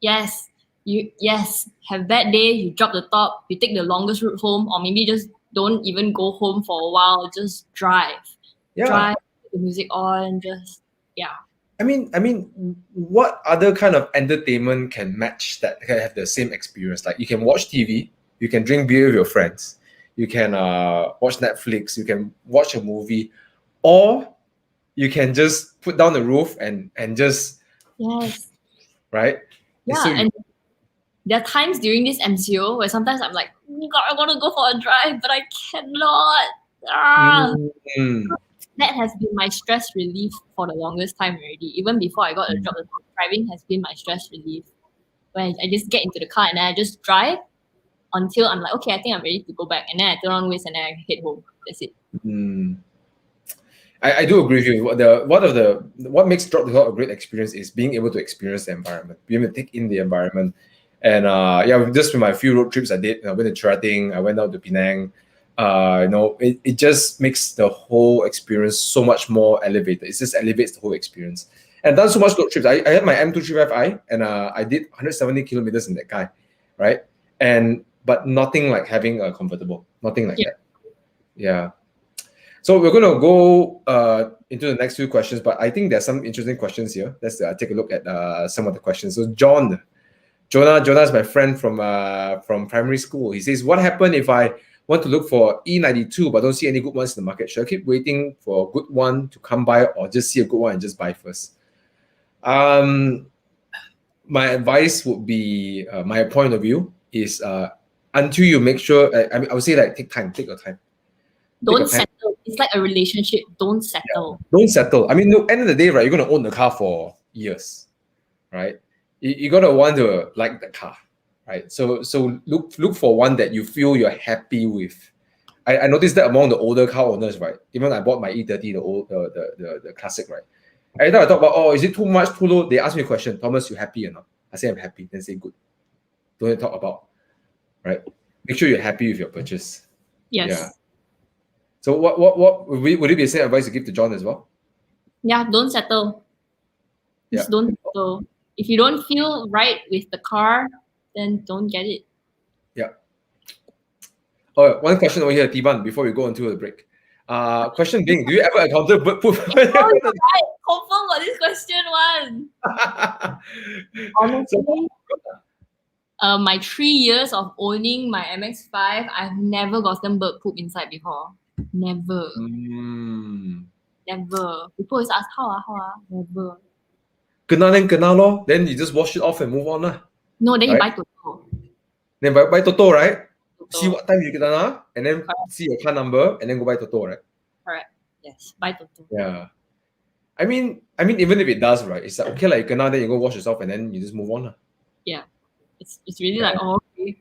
Yes. Yes. Have bad day, you drop the top, you take the longest route home, or maybe just don't even go home for a while, just drive. Yeah. Drive, put the music on, just I mean, what other kind of entertainment can match that, can have the same experience? Like you can watch TV, you can drink beer with your friends, you can watch Netflix, you can watch a movie. or you can just put down the roof and just Yes. right. Yeah, So you- and there are times during this MCO where sometimes I'm like, "Oh God, I want to go for a drive, but I cannot. Ah. Mm. That has been my stress relief for the longest time already. Even before I got a job, driving has been my stress relief. Where I just get into the car and then I just drive until I'm like, okay, I think I'm ready to go back. And then I turn on waste and then I head home. That's it. Mm. I do agree with you. What makes drop the top a great experience is being able to experience the environment, being able to take in the environment. And just with my few road trips I did, I went to Cherating, I went out to Penang. It just makes the whole experience so much more elevated. It just elevates the whole experience. And I've done so much road trips. I had my M235i and I did 170 kilometers in that guy, right? But nothing like having a convertible, nothing like that. Yeah. So we're going to go into the next few questions, but I think there's some interesting questions here. Let's take a look at some of the questions. So Jonah is my friend from primary school. He says, what happened if I want to look for E92 but don't see any good ones in the market? Should I keep waiting for a good one to come by or just see a good one and just buy first? My advice would be, my point of view is until you make sure, I would say like take your time. Don't settle. It's like a relationship. Don't settle. Yeah. Don't settle. I mean, no, end of the day, right? You're going to own the car for years, right? You're going to want to like the car, right? So look for one that you feel you're happy with. I noticed that among the older car owners, right? Even I bought my E30, the classic, right? Every time I talk about, oh, is it too much, too low? They ask me a question, Thomas, you happy or not? I say I'm happy. Then say good. Don't talk about, right? Make sure you're happy with your purchase. Yes. Yeah. So what would it be the same advice to give to John as well? Yeah, don't settle. Just don't settle. If you don't feel right with the car, then don't get it. Yeah. Oh, one question over here, Tiban, before we go into the break. Question being, do you ever encounter bird poop? Oh, you're right. Confirm what this question one. Honestly, my 3 years of owning my MX5, I've never gotten bird poop inside before. Never. Never. People always ask, how? Never. Kena then kena lor. Then you just wash it off and move on lah. No, then you buy Right? Toto. Then buy Toto, right? Toto. See what time you kena, and then see your car number, and then go buy Toto, right? Correct. Yes, buy Toto. Yeah. I mean, even if it does, right? It's like okay, like you kena, then you go wash yourself, and then you just move on lah. Yeah. It's really like, oh, okay.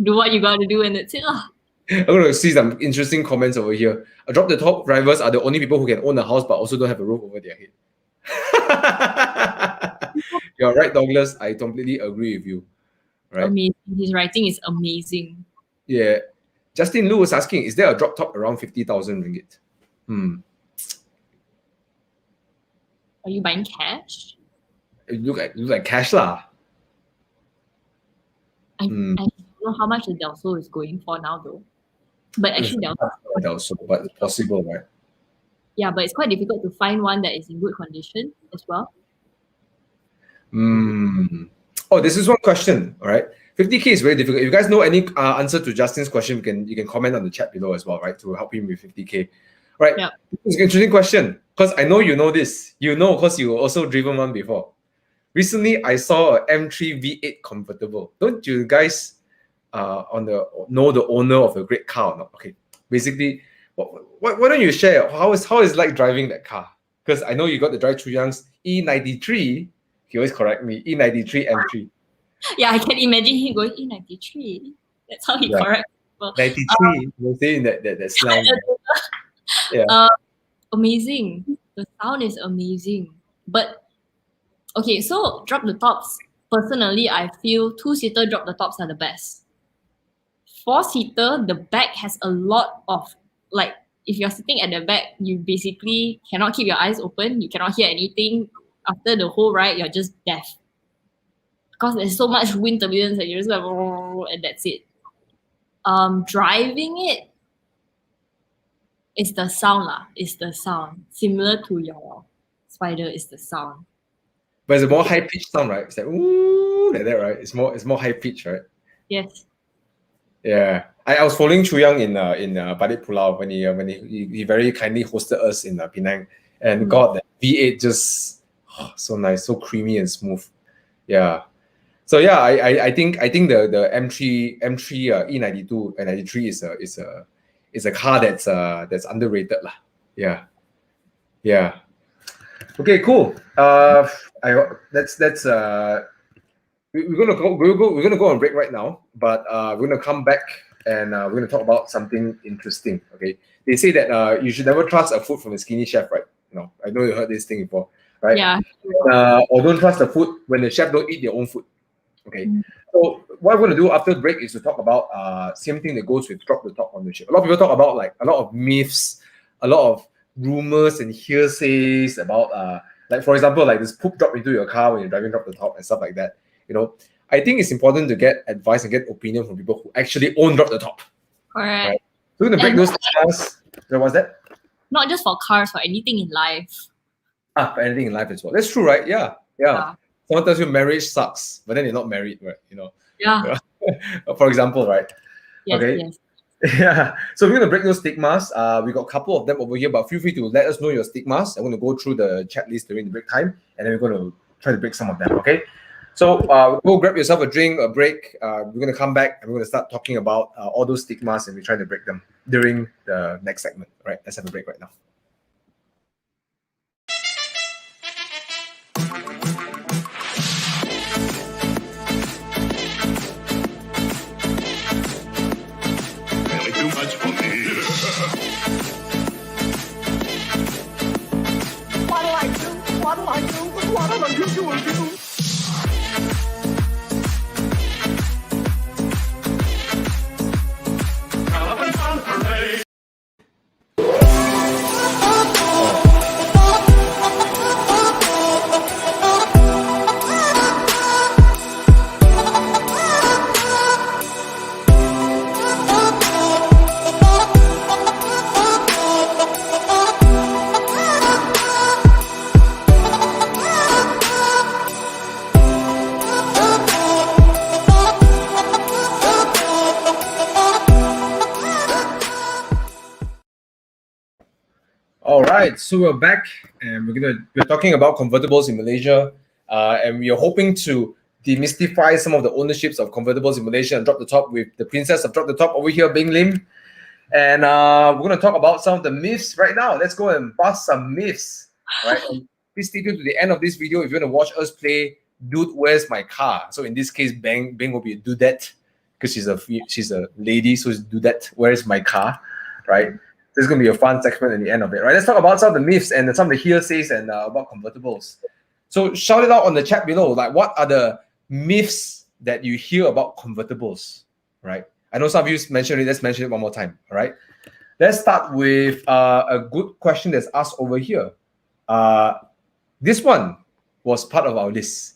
Do what you gotta do and that's it lah. I'm going to see some interesting comments over here. Drop the top drivers are the only people who can own a house but also don't have a roof over their head. You're right, Douglas. I completely agree with you. Right? Amazing. His writing is amazing. Yeah. Justin Liu was asking, is there a drop top around 50,000 ringgit? Are you buying cash? It look like cash lah. I don't know how much the Delso is going for now though. But actually Delso, but it's possible, right? Yeah, but it's quite difficult to find one that is in good condition as well. Oh, this is one question. All right, 50K is very difficult. If you guys know any answer to Justin's question, you can comment on the chat below as well, right? To help him with 50K. Right. Yeah. It's an interesting question because I know you know this. You know because you also driven one before. Recently, I saw a M3 V8 convertible. Don't you guys know the owner of a great car or not? Okay, basically, why don't you share how is it like driving that car? Because I know you got the drive Chu Yang's E93. He always correct me. E93 M3. Yeah, I can imagine him going E93. That's how he corrects people. 93. You're saying that slang. Yeah. Amazing. The sound is amazing. But okay, so drop the tops. Personally, I feel 2-seater drop the tops are the best. 4-seater, the back has a lot of, like, if you're sitting at the back, you basically cannot keep your eyes open. You cannot hear anything. After the whole ride, you're just deaf. Because there's so much wind turbulence that you're just like, and that's it. Driving it, it's the sound lah. It's the sound. Similar to your Spider, it's the sound. But it's a more high-pitched sound, right? It's like, ooh, like that, right? It's more high-pitched, right? Yes. Yeah, I was following Chu Yang in Balik Pulau when he very kindly hosted us in Penang, and God, that V8 just so nice, so creamy and smooth. Yeah. So yeah, I think the M3 E92 and 93 is a car that's underrated lah. Yeah. Yeah. Okay, cool. That's we're gonna go on break right now, but we're gonna come back and we're gonna talk about something interesting. Okay, they say that you should never trust a food from a skinny chef, right? No, I know you heard this thing before, right? Yeah. Or don't trust the food when the chef don't eat their own food. Okay, so what we're gonna do after the break is to talk about same thing that goes with drop the top ownership. A lot of people talk about like a lot of myths, a lot of rumors and hearsays about like for example like this poop drop into your car when you're driving drop the top and stuff like that. You know, I think it's important to get advice and get opinion from people who actually own drop the top. Correct. Right? So we're gonna break And those cars. What was that? not just for cars, for anything in life. For anything in life as well. That's true, right? Yeah. Someone tells you marriage sucks, but then you're not married, right? You know. Yeah. For example, right? Yes, Okay. yes. Yeah. So we're gonna break those stigmas. We got a couple of them over here, but feel free to let us know your stigmas. I'm gonna go through the chat list during the break time, and then we're gonna try to break some of them. Okay. So go grab yourself a drink, a break. We're gonna come back and we're gonna start talking about all those stigmas, and we're trying to break them during the next segment. All right. Let's have a break right now. Too much for me. What'll I do? What'll I do? What'll I do? All right, so we're back, and we're talking about convertibles in Malaysia, and we are hoping to demystify some of the ownerships of convertibles in Malaysia and drop the top with the princess of drop the top over here, Beng Lim, and we're going to talk about some of the myths right now. Let's go and bust some myths, right? And please stay tuned to the end of this video if you want to watch us play Dude, Where's My Car? So in this case, Beng will be a dudette because she's a lady, so it's dudette. Where's my car, right? This is going to be a fun segment at the end of it, right? Let's talk about some of the myths and some of the hearsays and about convertibles. So shout it out on the chat below. Like, what are the myths that you hear about convertibles, right? I know some of you mentioned it. Let's mention it one more time, all right? Let's start with a good question that's asked over here. This one was part of our list.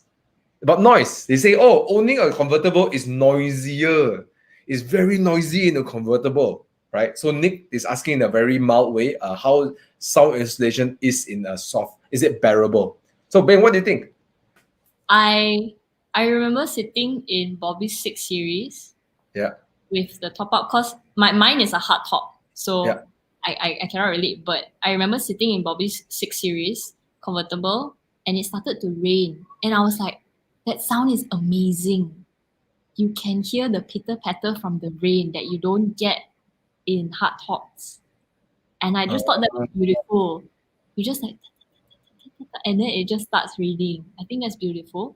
About noise. They say, oh, owning a convertible is noisier. It's very noisy in a convertible. Right, so Nick is asking in a very mild way, how sound insulation is in a soft. Is it bearable? So Ben, what do you think? I remember sitting in Bobby's 6 Series. Yeah. With the top up, cause mine is a hard top, so yeah. I cannot relate. But I remember sitting in Bobby's 6 Series convertible, and it started to rain, and I was like, that sound is amazing. You can hear the pitter patter from the rain that you don't get in hard tops, and I just thought that was beautiful. You just like, and then it just starts raining. I think that's beautiful.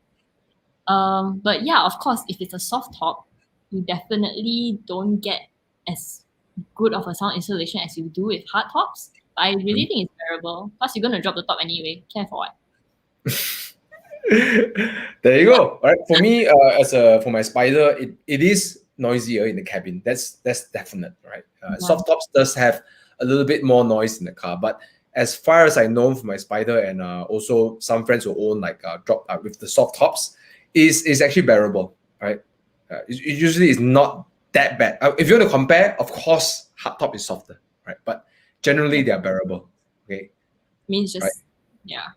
But yeah, of course, if it's a soft top, you definitely don't get as good of a sound insulation as you do with hard tops. But I really think it's bearable. Plus, you're gonna drop the top anyway. Care for what? There you go. All right. For me, for my Spider, it is noisier in the cabin. That's definite, right? Soft tops does have a little bit more noise in the car, but as far as I know from my Spider and also some friends who own like drop with the soft tops, is actually bearable, right? It usually is not that bad. If you want to compare, of course, hard top is softer, right? But generally they are bearable. Okay. Means just right? Yeah.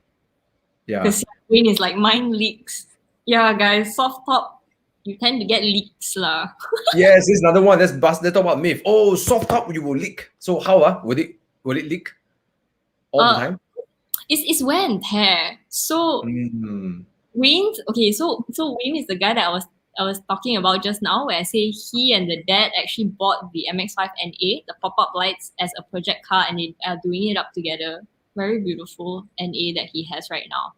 Yeah. Because screen is like mine leaks. Yeah, guys, soft top. you tend to get leaks lah. Yes, this is another one. Let's talk about myth. Oh, soft top you will leak. So how will it leak all the time? It's wear and tear. So Wayne, okay, so Wayne is the guy that I was talking about just now, where I say he and the dad actually bought the MX5 NA, the pop-up lights, as a project car, and they are doing it up together. Very beautiful NA that he has right now.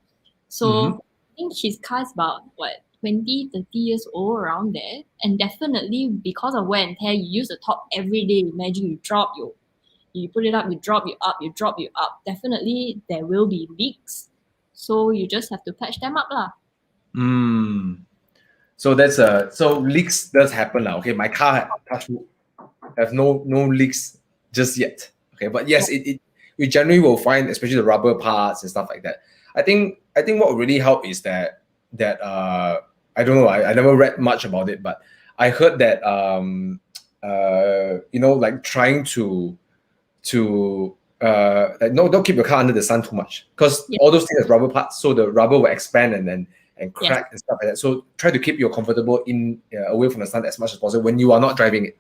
So I think his car is about 20, 30 years old, around there. And definitely because of wear and tear, you use the top every day. Imagine you drop, you put it up, you drop, you up, you drop, you up. Definitely there will be leaks. So you just have to patch them up lah. So that's so leaks does happen now. Okay, my car have no leaks just yet. Okay, but yes, we generally will find, especially the rubber parts and stuff like that. I think what really help is that I don't know, I never read much about it, but I heard that like trying to like don't keep your car under the sun too much, because all those things are rubber parts, so the rubber will expand and crack and stuff like that. So try to keep your convertible away from the sun as much as possible when you are not driving it.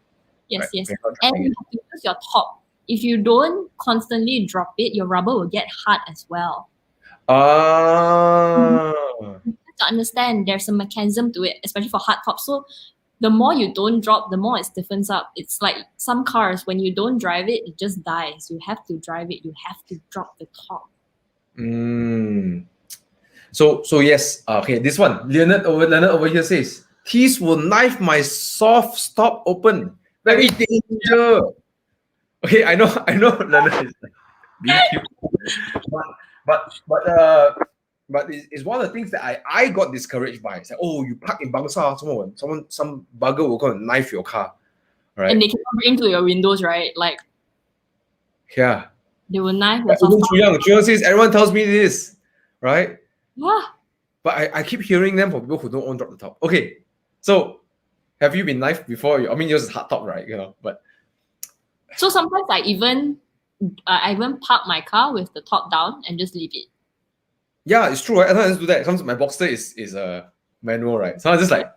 Yes, right? yes. And you have to use your top. If you don't constantly drop it, your rubber will get hard as well. You have to understand there's a mechanism to it, especially for hard tops. So the more you don't drop, the more it stiffens up. It's like some cars, when you don't drive it, it just dies. You have to drive it. You have to drop the top. So yes, okay, this one, Leonard over here says, thieves will knife my soft stop open. Very danger. Okay, I know, Leonard is like being cute. But it's one of the things that I got discouraged by. It's like, oh, you park in Bangsar, some bugger will come and knife your car, right? And they can bring to your windows, right? Like, yeah, they will knife your your soft. Chuyang says everyone tells me this, right? Yeah. But I keep hearing them from people who don't own drop the top. Okay, so have you been knifed before? I mean, yours is hard top, right? But so sometimes I even park my car with the top down and just leave it. Yeah, it's true, right? I sometimes do that. Sometimes my Boxster is a manual, right? So I just like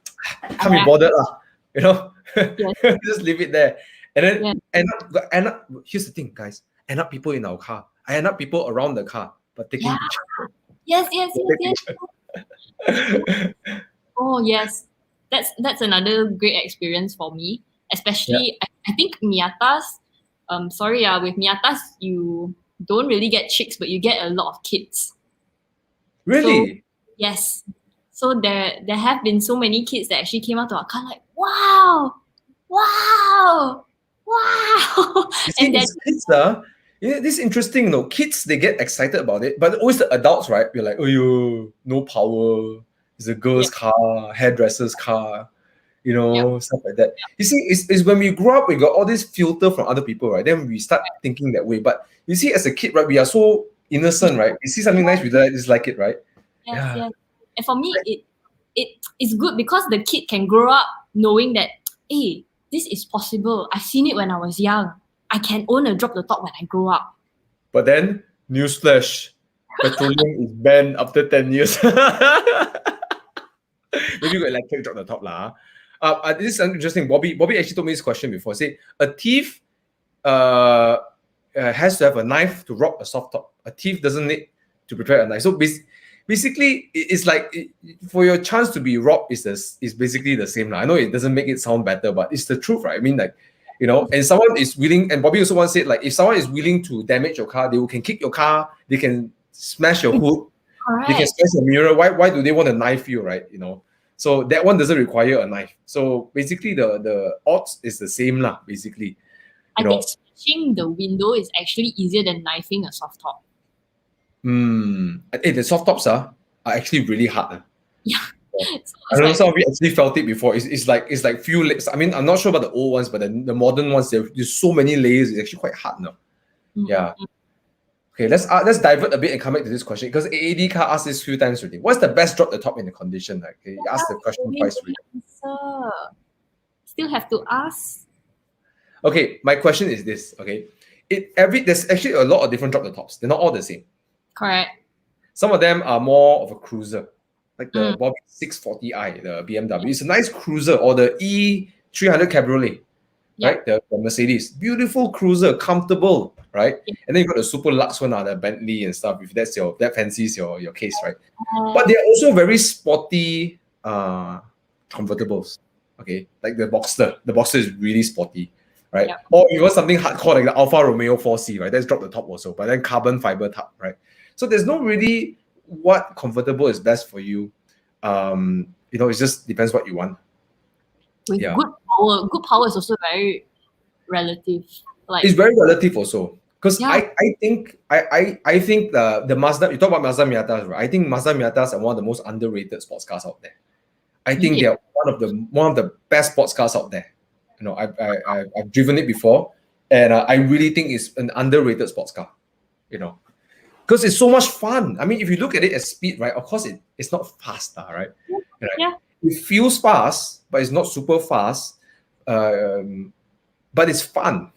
can't be bothered, just leave it there. And then end up, here's the thing, guys. End up people in our car. I end up people around the car, but taking pictures. Yes. Oh yes, that's another great experience for me. Especially, I think Miatas. With Miatas you don't really get chicks, but you get a lot of kids. Really? So, yes. So there have been so many kids that actually came out to our car like, wow. You see, kids, this is interesting, kids, they get excited about it, but always the adults, right? We're like, oh, no power. It's a girl's car, hairdresser's car, stuff like that. You see, it's when we grow up, we got all this filter from other people, right? Then we start thinking that way. But you see, as a kid, right, we are so innocent, right? We see something nice, we dislike it, right? Yes. And for me, it's good because the kid can grow up knowing that, hey, this is possible. I've seen it when I was young. I can own a drop the top when I grow up. But then, newsflash, petroleum is banned after 10 years. Maybe you got electric drop the top lah. This is interesting. Bobby actually told me this question before. Say a thief has to have a knife to rob a soft top. A thief doesn't need to prepare a knife. So basically, it's like for your chance to be robbed is basically the same. I know it doesn't make it sound better, but it's the truth, right? I mean, like, and someone is willing, and Bobby also once said, like, if someone is willing to damage your car, they can kick your car, they can smash your hood, they can smash your mirror. Why do they want to knife you, right? So that one doesn't require a knife. So basically, the odds is the same lah. Basically, I think smashing the window is actually easier than knifing a soft top. The soft tops are actually really hard. Yeah. So I don't know, some of you actually felt it before. It's like few layers. I mean, I'm not sure about the old ones, but the modern ones, there's so many layers. It's actually quite hard now. Yeah. Okay, let's divert a bit and come back to this question, because AAD car asked this a few times already. What's the best drop the top in the condition? Like, okay, you asked the question twice already. Still have to ask. Okay, my question is this. Okay, there's actually a lot of different drop the tops. They're not all the same. Correct. Some of them are more of a cruiser. like the Bobby 640i, the BMW. It's a nice cruiser, or the E300 Cabriolet, right? The Mercedes, beautiful cruiser, comfortable, right? And then you got the super luxe one, the Bentley and stuff. If that fancies your case, right? But they're also very sporty convertibles. Okay, like the Boxster. The Boxster is really sporty, right? Or you want something hardcore like the Alfa Romeo 4C, right? That's drop the top also, but then carbon fiber top, right? So there's no really what convertible is best for you. It just depends what you want. With good power is also very relative. Like it's very relative also. Because Yeah. I think the Mazda, you talk about Mazda Miatas, right? I think Mazda Miatas are one of the most underrated sports cars out there. I think they're one of the best sports cars out there. I've driven it before, and I really think it's an underrated sports car. Because it's so much fun. I mean, if you look at it as speed, right? Of course, it's not fast, right? Yeah. It feels fast, but it's not super fast. But it's fun.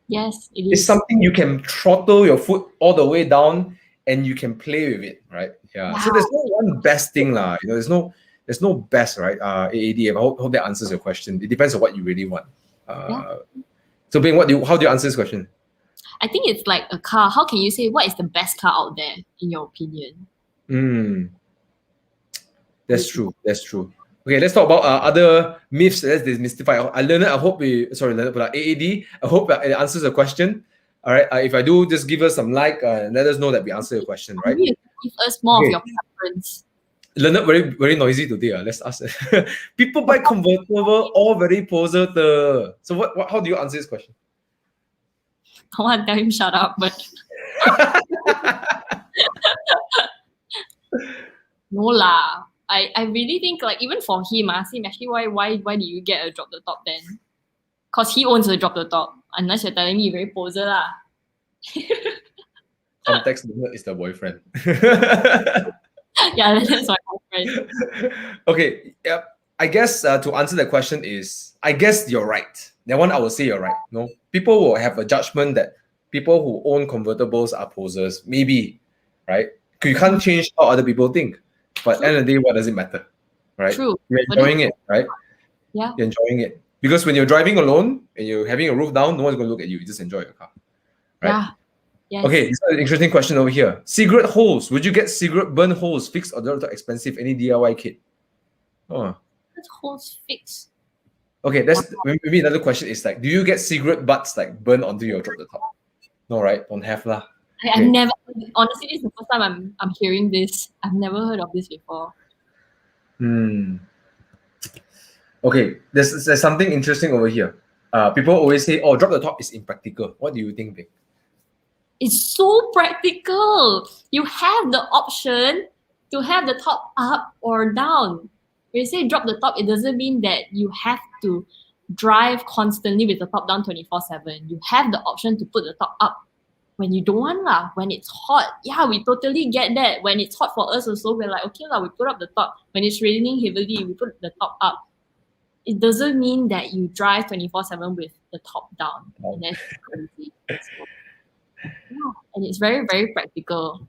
Yes, it It's is. something you can throttle your foot all the way down, and you can play with it, right? Yeah. So there's no one best thing, lah. There's no best, right? AAD. I hope that answers your question. It depends on what you really want. So Beng, how do you answer this question? I think it's like a car. How can you say what is the best car out there in your opinion? That's true. Okay, let's talk about other myths. Let's demystify. Leonard, AAD. I hope it answers the question. All right. If I do, just give us some and let us know that we answer your question, right? Maybe you can give us more of your preference. Leonard, very very noisy today. Let's ask. People buy convertible, all very poser. So what? How do you answer this question? I want to tell him shut up, but no lah. I really think like even for him, him actually why do you get a drop the top then? Because he owns a drop the top. Unless you're telling me you're very poser lah. Context is the boyfriend. Yeah, that's my boyfriend. Okay. Yep. I guess to answer the question is, I guess you're right. That one I will say you're right. No, people will have a judgment that people who own convertibles are posers. Maybe, right? You can't change how other people think. But at the end of the day, what does it matter, right? True. You're enjoying it, right? Yeah. You're enjoying it because when you're driving alone and you're having a roof down, no one's going to look at you. You just enjoy your car, right? Yeah. Yes. Okay, this is an interesting question over here. Cigarette holes. Would you get cigarette burn holes fixed or they're expensive? Any DIY kit? Oh. That holes fixed. Okay, that's maybe another question is like, do you get cigarette butts like burn onto your drop the top? No, right? Don't have lah. I've never, honestly, this is the first time I'm hearing this. I've never heard of this before. Okay, there's something interesting over here. People always say, "Oh, drop the top is impractical." What do you think, Beng? It's so practical. You have the option to have the top up or down. When you say drop the top, it doesn't mean that you have to drive constantly with the top down 24/7. You have the option to put the top up when you don't want lah. When it's hot, yeah, we totally get that. When it's hot for us also, we're like, okay lah, we put up the top. When it's raining heavily, we put the top up. It doesn't mean that you drive 24/7 with the top down. And that's crazy. Yeah, and it's very, very practical.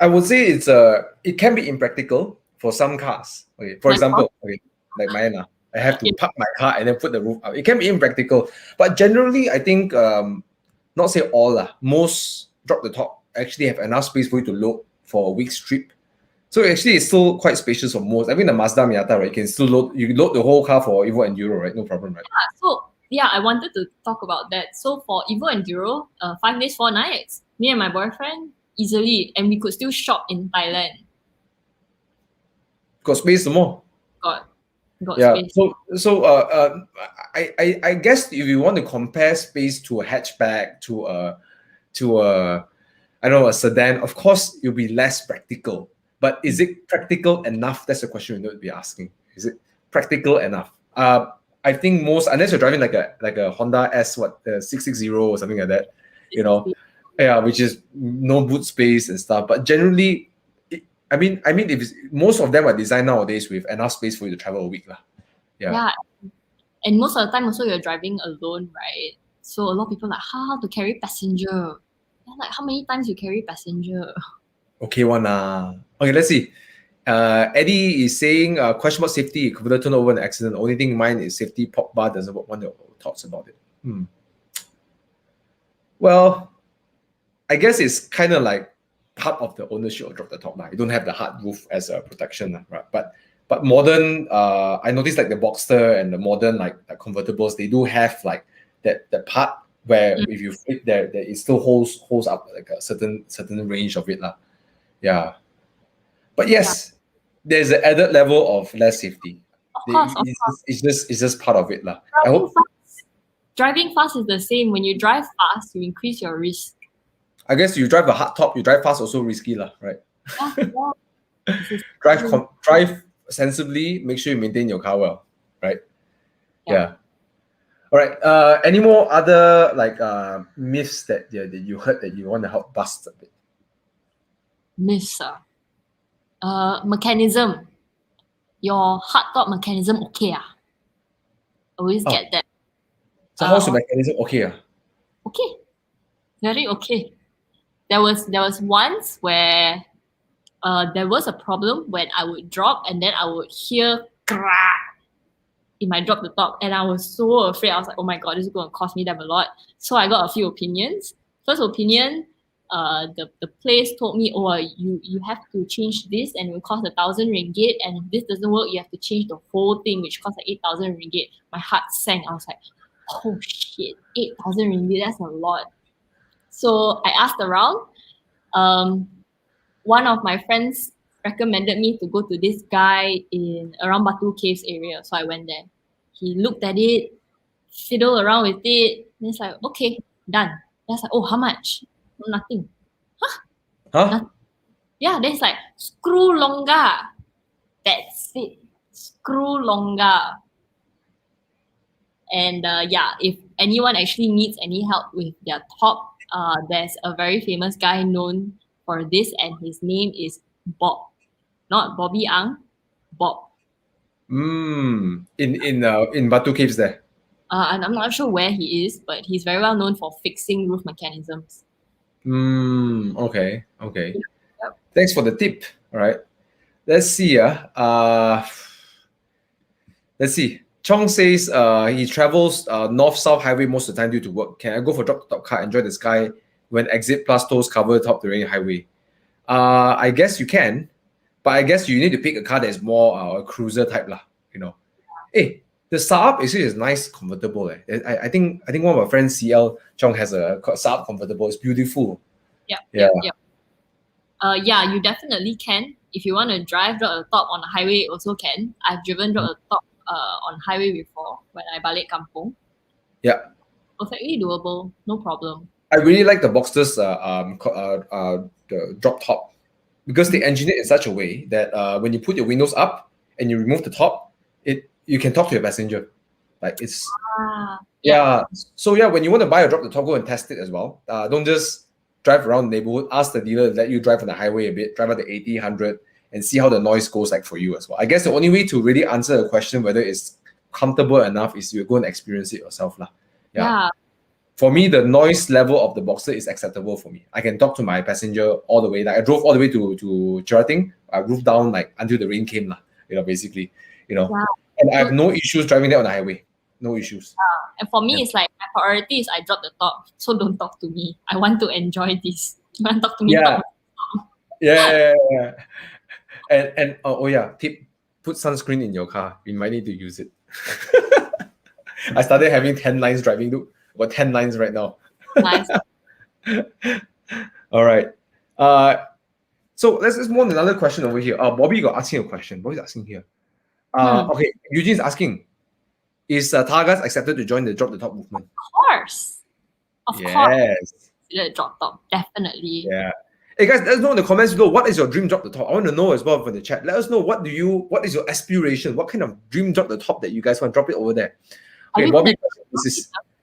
I would say it can be impractical for some cars. Okay, for example, like mine. I have to park my car and then put the roof up. It can be impractical, but generally, I think not say all most drop the top actually have enough space for you to load for a week's trip. So actually, it's still quite spacious for most. I mean, the Mazda Miata, right? You can still load the whole car for Evo Enduro, right? No problem, right? Yeah, so yeah, I wanted to talk about that. So for Evo Enduro, 5 days, 4 nights, me and my boyfriend easily, and we could still shop in Thailand. Got space some more. Got Yeah. space. So I guess if you want to compare space to a hatchback to a a sedan, of course it'll be less practical. But is it practical enough? That's the question we need to be asking. Is it practical enough? I think most, unless you're driving like a Honda S, 660 or something like that, which is no boot space and stuff. But generally, I mean, if most of them are designed nowadays with enough space for you to travel a week, lah. Yeah, and most of the time also you're driving alone, right? So a lot of people are like, how to carry passenger? Yeah, like how many times you carry passenger? Okay, one. Okay, let's see. Eddie is saying, question about safety, converter turnover and accident. Only thing in mind is safety, pop bar doesn't work. Wonder thoughts about it. Well, I guess it's kind of like part of the ownership of drop the top. You don't have the hard roof as a protection, right? But modern, I noticed like the Boxster and the modern like convertibles, they do have like that part where if you flip there, it still holds up like a certain range of it. Yeah. But yes, there's an added level of less safety. Of course. It's just part of it. Driving fast is the same. When you drive fast, you increase your risk. I guess you drive a hard top, you drive fast also risky, right? Drive sensibly, make sure you maintain your car well, right? Yeah. All right. Any more other like myths that you heard that you want to help bust a bit? Myths. Mechanism. Your hardtop mechanism okay? Always get that. So how's your mechanism okay? Okay. Very okay. There was once where there was a problem when I would drop and then I would hear crack in my drop the top, and I was so afraid. I was like, oh my god, this is going to cost me damn a lot. So I got a few opinions. First opinion, the place told me, oh, you have to change this and it will cost 1,000 ringgit, and if this doesn't work, you have to change the whole thing, which costs like 8,000 ringgit. My heart sank. I was like, oh shit, 8,000 ringgit, that's a lot. So I asked around. One of my friends recommended me to go to this guy in around Batu Caves area. So I went there. He looked at it, fiddled around with it, and it's like, okay, done. That's like, oh, how much? Oh, nothing. Huh? Nothing. Yeah, then it's like, screw longer. That's it. Screw longer. And if anyone actually needs any help with their top, there's a very famous guy known for this, and his name is Bob. Not Bobby Ang, Bob. In Batu Caves there. And I'm not sure where he is, but he's very well known for fixing roof mechanisms. Okay. Yep. Thanks for the tip. All right. Let's see. Let's see. Chong says he travels north-south highway most of the time due to work. Can I go for drop-top car, enjoy the sky when exit plus toes cover top terrain highway? I guess you can, but I guess you need to pick a car that is more a cruiser type Hey, the Saab is nice convertible. I think one of my friends CL Chong has a Saab convertible. It's beautiful. Yeah. You definitely can. If you want to drive drop the top on the highway, also can. I've driven drop the top on highway before when I balik kampung. Yeah. Perfectly doable, no problem. I really like the Boxster's the drop top because they engineer it in such a way that when you put your windows up and you remove the top, you can talk to your passenger. Like it's So when you want to buy a drop the top, go and test it as well. Don't just drive around the neighborhood. Ask the dealer to let you drive on the highway a bit, drive at the 80, 100, and see how the noise goes like for you as well. I guess the only way to really answer the question whether it's comfortable enough is you go and experience it yourself. Yeah. For me, the noise level of the Boxster is acceptable for me. I can talk to my passenger all the way. Like I drove all the way to Cherating. I roofed down like until the rain came, basically. Wow. And I have no issues driving there on the highway. No issues. And for me, it's like my priority is I drop the top, so don't talk to me. I want to enjoy this. You want to talk to me? Yeah. And tip: put sunscreen in your car. You might need to use it. I started having 10 lines driving. Look, got 10 lines right now. Nice. All right. So let's move on to another question over here. Bobby got asking a question. Bobby's asking here. Okay, Eugene's asking, is Targas accepted to join the drop the top movement? Of course. The drop top, definitely. Yeah. Hey guys, let us know in the comments below, what is your dream drop the top? I want to know as well from the chat. Let us know what is your aspiration? What kind of dream drop the top that you guys want? Drop it over there. Okay, Bobby,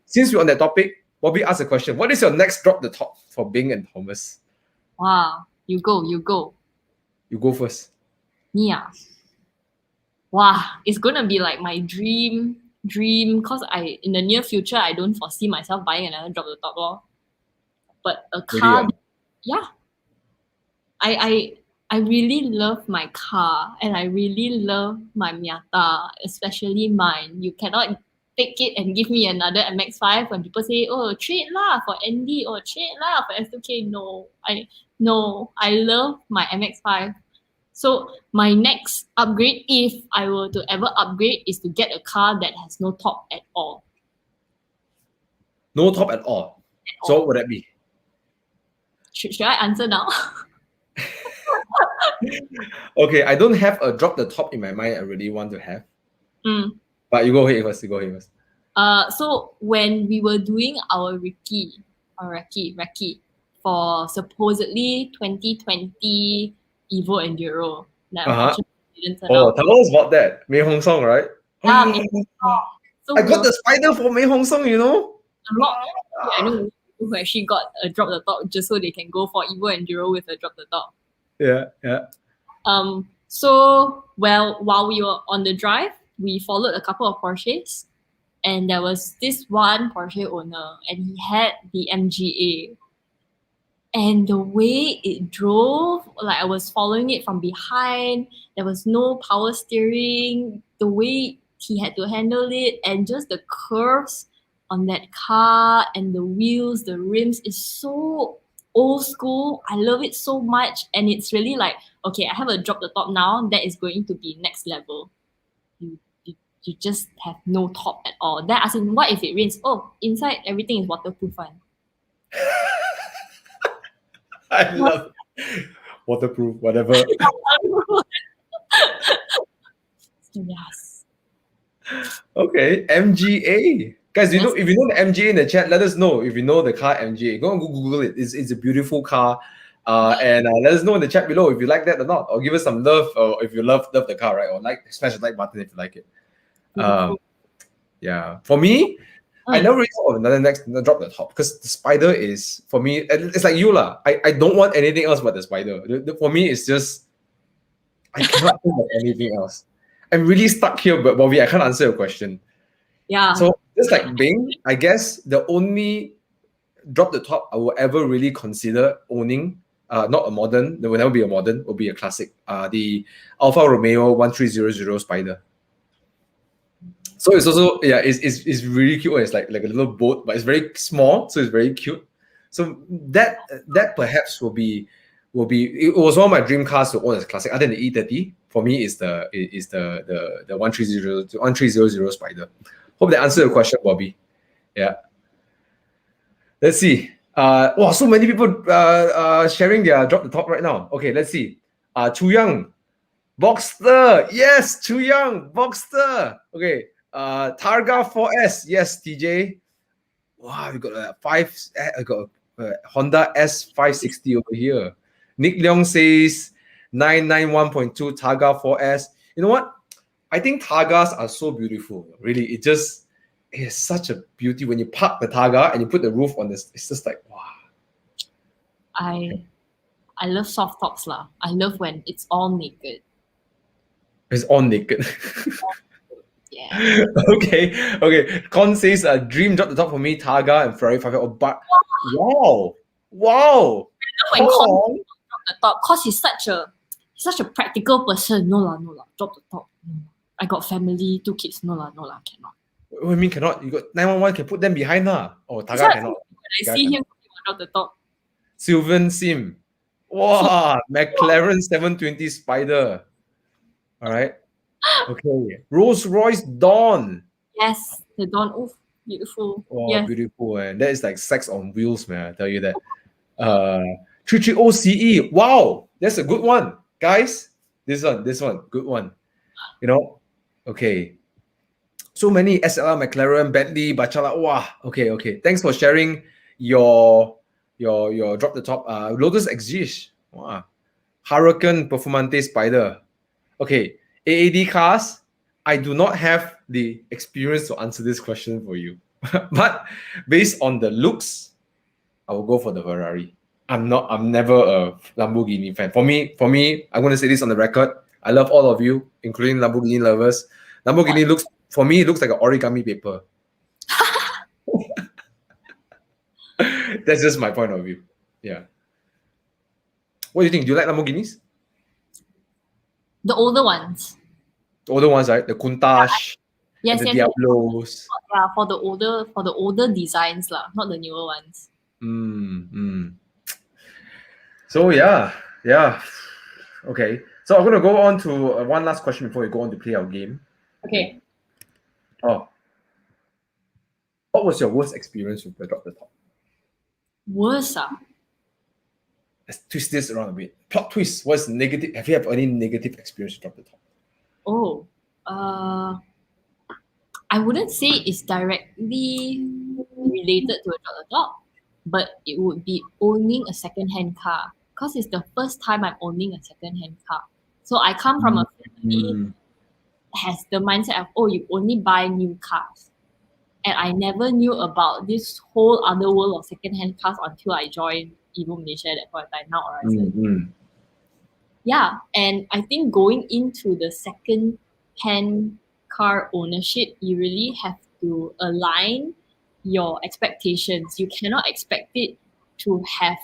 since we're on that topic, Bobby asked a question. What is your next drop the top for Beng and Thomas? Wow, you go. You go first. Yeah. Wow, it's gonna be like my dream because in the near future I don't foresee myself buying another drop the top. But a car, Really, yeah. I I really love my car and I really love my Miata, especially mine. You cannot take it and give me another MX5 when people say, oh, trade lah for ND or trade lah for S2K. No, I love my MX5. So my next upgrade, if I were to ever upgrade, is to get a car that has no top at all. No top at all. So what would that be? Should I answer now? Okay, I don't have a drop the top in my mind I really want to have. But you go ahead first. So when we were doing our recce for supposedly 2020 Evo Enduro, that unfortunately didn't turn out. Tell us about that. Mei Hong Song, right? Yeah, Mei Hong Song. So I got the spider for Mei Hong Song, you know? I know people who actually got a drop the top just so they can go for Evo Enduro with a drop the top. Yeah. So while we were on the drive, we followed a couple of Porsches, and there was this one Porsche owner, and he had the MGA. And the way it drove, like I was following it from behind, there was no power steering, the way he had to handle it, and just the curves on that car and the wheels, the rims is so old school. I love it so much. And it's really like, okay, I have a drop the top now, that is going to be next level. You just have no top at all. Then asking, what if it rains? Oh, inside everything is waterproof one. I love waterproof, whatever. Yes. Okay, MGA. Guys, if you know the MGA in the chat, let us know if you know the car MGA. Go and Google it. It's a beautiful car. And let us know in the chat below if you like that or not, or give us some love, or if you love the car, right? Or smash the like button if you like it. Yeah. For me, I never really thought of another next drop the top because the spider is, for me, it's like you lah. I don't want anything else but the spider. For me, it's just I cannot think of anything else. I'm really stuck here, but Bobby, I can't answer your question. Yeah. So just like Beng, I guess the only drop the top I will ever really consider owning, not a modern, there will never be a modern, will be a classic. The Alfa Romeo 1300 Spider. So it's also, it's really cute. It's like a little boat, but it's very small, so it's very cute. So that perhaps will be. It was one of my dream cars to own as a classic. Other than the E30, for me is the 1300 Spider. Hope that answered your question, Bobby. Yeah. Let's see. Wow, so many people sharing their drop the top right now. Okay, let's see. Chu Yang, Boxster. Yes, Chu Yang, Boxster. Okay. Targa 4S. Yes, TJ. Wow, we got I got a Honda S560 over here. Nick Leong says 991.2 Targa 4S. You know what? I think Targas are so beautiful. Really, it is such a beauty when you park the Targa and you put the roof on this. It's just like, wow. I love soft tops lah. I love when it's all naked. It's all naked. Yeah. Okay. Con says dream drop the top for me, Targa and Ferrari 5. But wow. When Con drop the top, cause he's such a practical person. No lah, drop the top. I got family, 2 kids. No lah, cannot. What do you mean cannot? You got 911, can put them behind lah. Oh, Targa cannot. When I see him, he will drop the top. Sylvan Sim. Wow, McLaren 720 Spider. All right. Okay. Rolls Royce Dawn. Yes, the Dawn. Oof, beautiful. Oh, yes. beautiful. And that is like sex on wheels, man. I tell you that. 330 CE. Wow, that's a good one. Guys, this one, good one. You know, okay. So many SLR, McLaren, Bentley, Bachala. Wow. Okay. Thanks for sharing your drop the top. Lotus Exige. Wow. Huracan Performante Spider. Okay. AAD cars. I do not have the experience to answer this question for you. But based on the looks, I will go for the Ferrari. I'm never a Lamborghini fan. For me, I'm going to say this on the record. I love all of you, including Lamborghini lovers. Lamborghini looks like an origami paper. That's just my point of view. Yeah. What do you think? Do you like Lamborghinis? The older ones. The older ones, right? The Countach and Yes, the yes, yes. Diablos. Yeah, for the older designs lah, not the newer ones. So yeah. Okay. So I'm gonna go on to one last question before we go on to play our game. Okay. Oh, what was your worst experience with the drop the top? Worse ah. Let's twist this around a bit. Plot twist. What's negative? Have you had any negative experience with drop the top? Oh. I wouldn't say it's directly related to a drop the top, but it would be owning a second-hand car. Because it's the first time I'm owning a second-hand car. So I come from a family has the mindset of, oh, you only buy new cars. And I never knew about this whole other world of second-hand cars until I joined Evo Malaysia at that point in time, now Horizon. Yeah, and I think going into the second-hand car ownership, you really have to align your expectations. You cannot expect it to have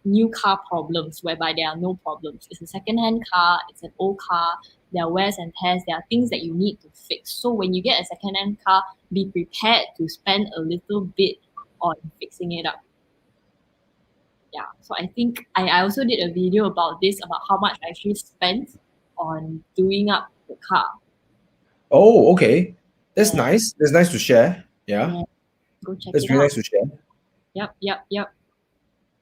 new car problems whereby there are no problems. It's a second-hand car, it's an old car, there are wears and tears, there are things that you need to fix. So when you get a second-hand car, be prepared to spend a little bit on fixing it up. Yeah, so I think I also did a video about this, about how much I actually spent on doing up the car. Oh, okay. That's Yeah. nice. That's nice to share. Yeah. Yeah. Go check That's it really out. nice to share. Yep.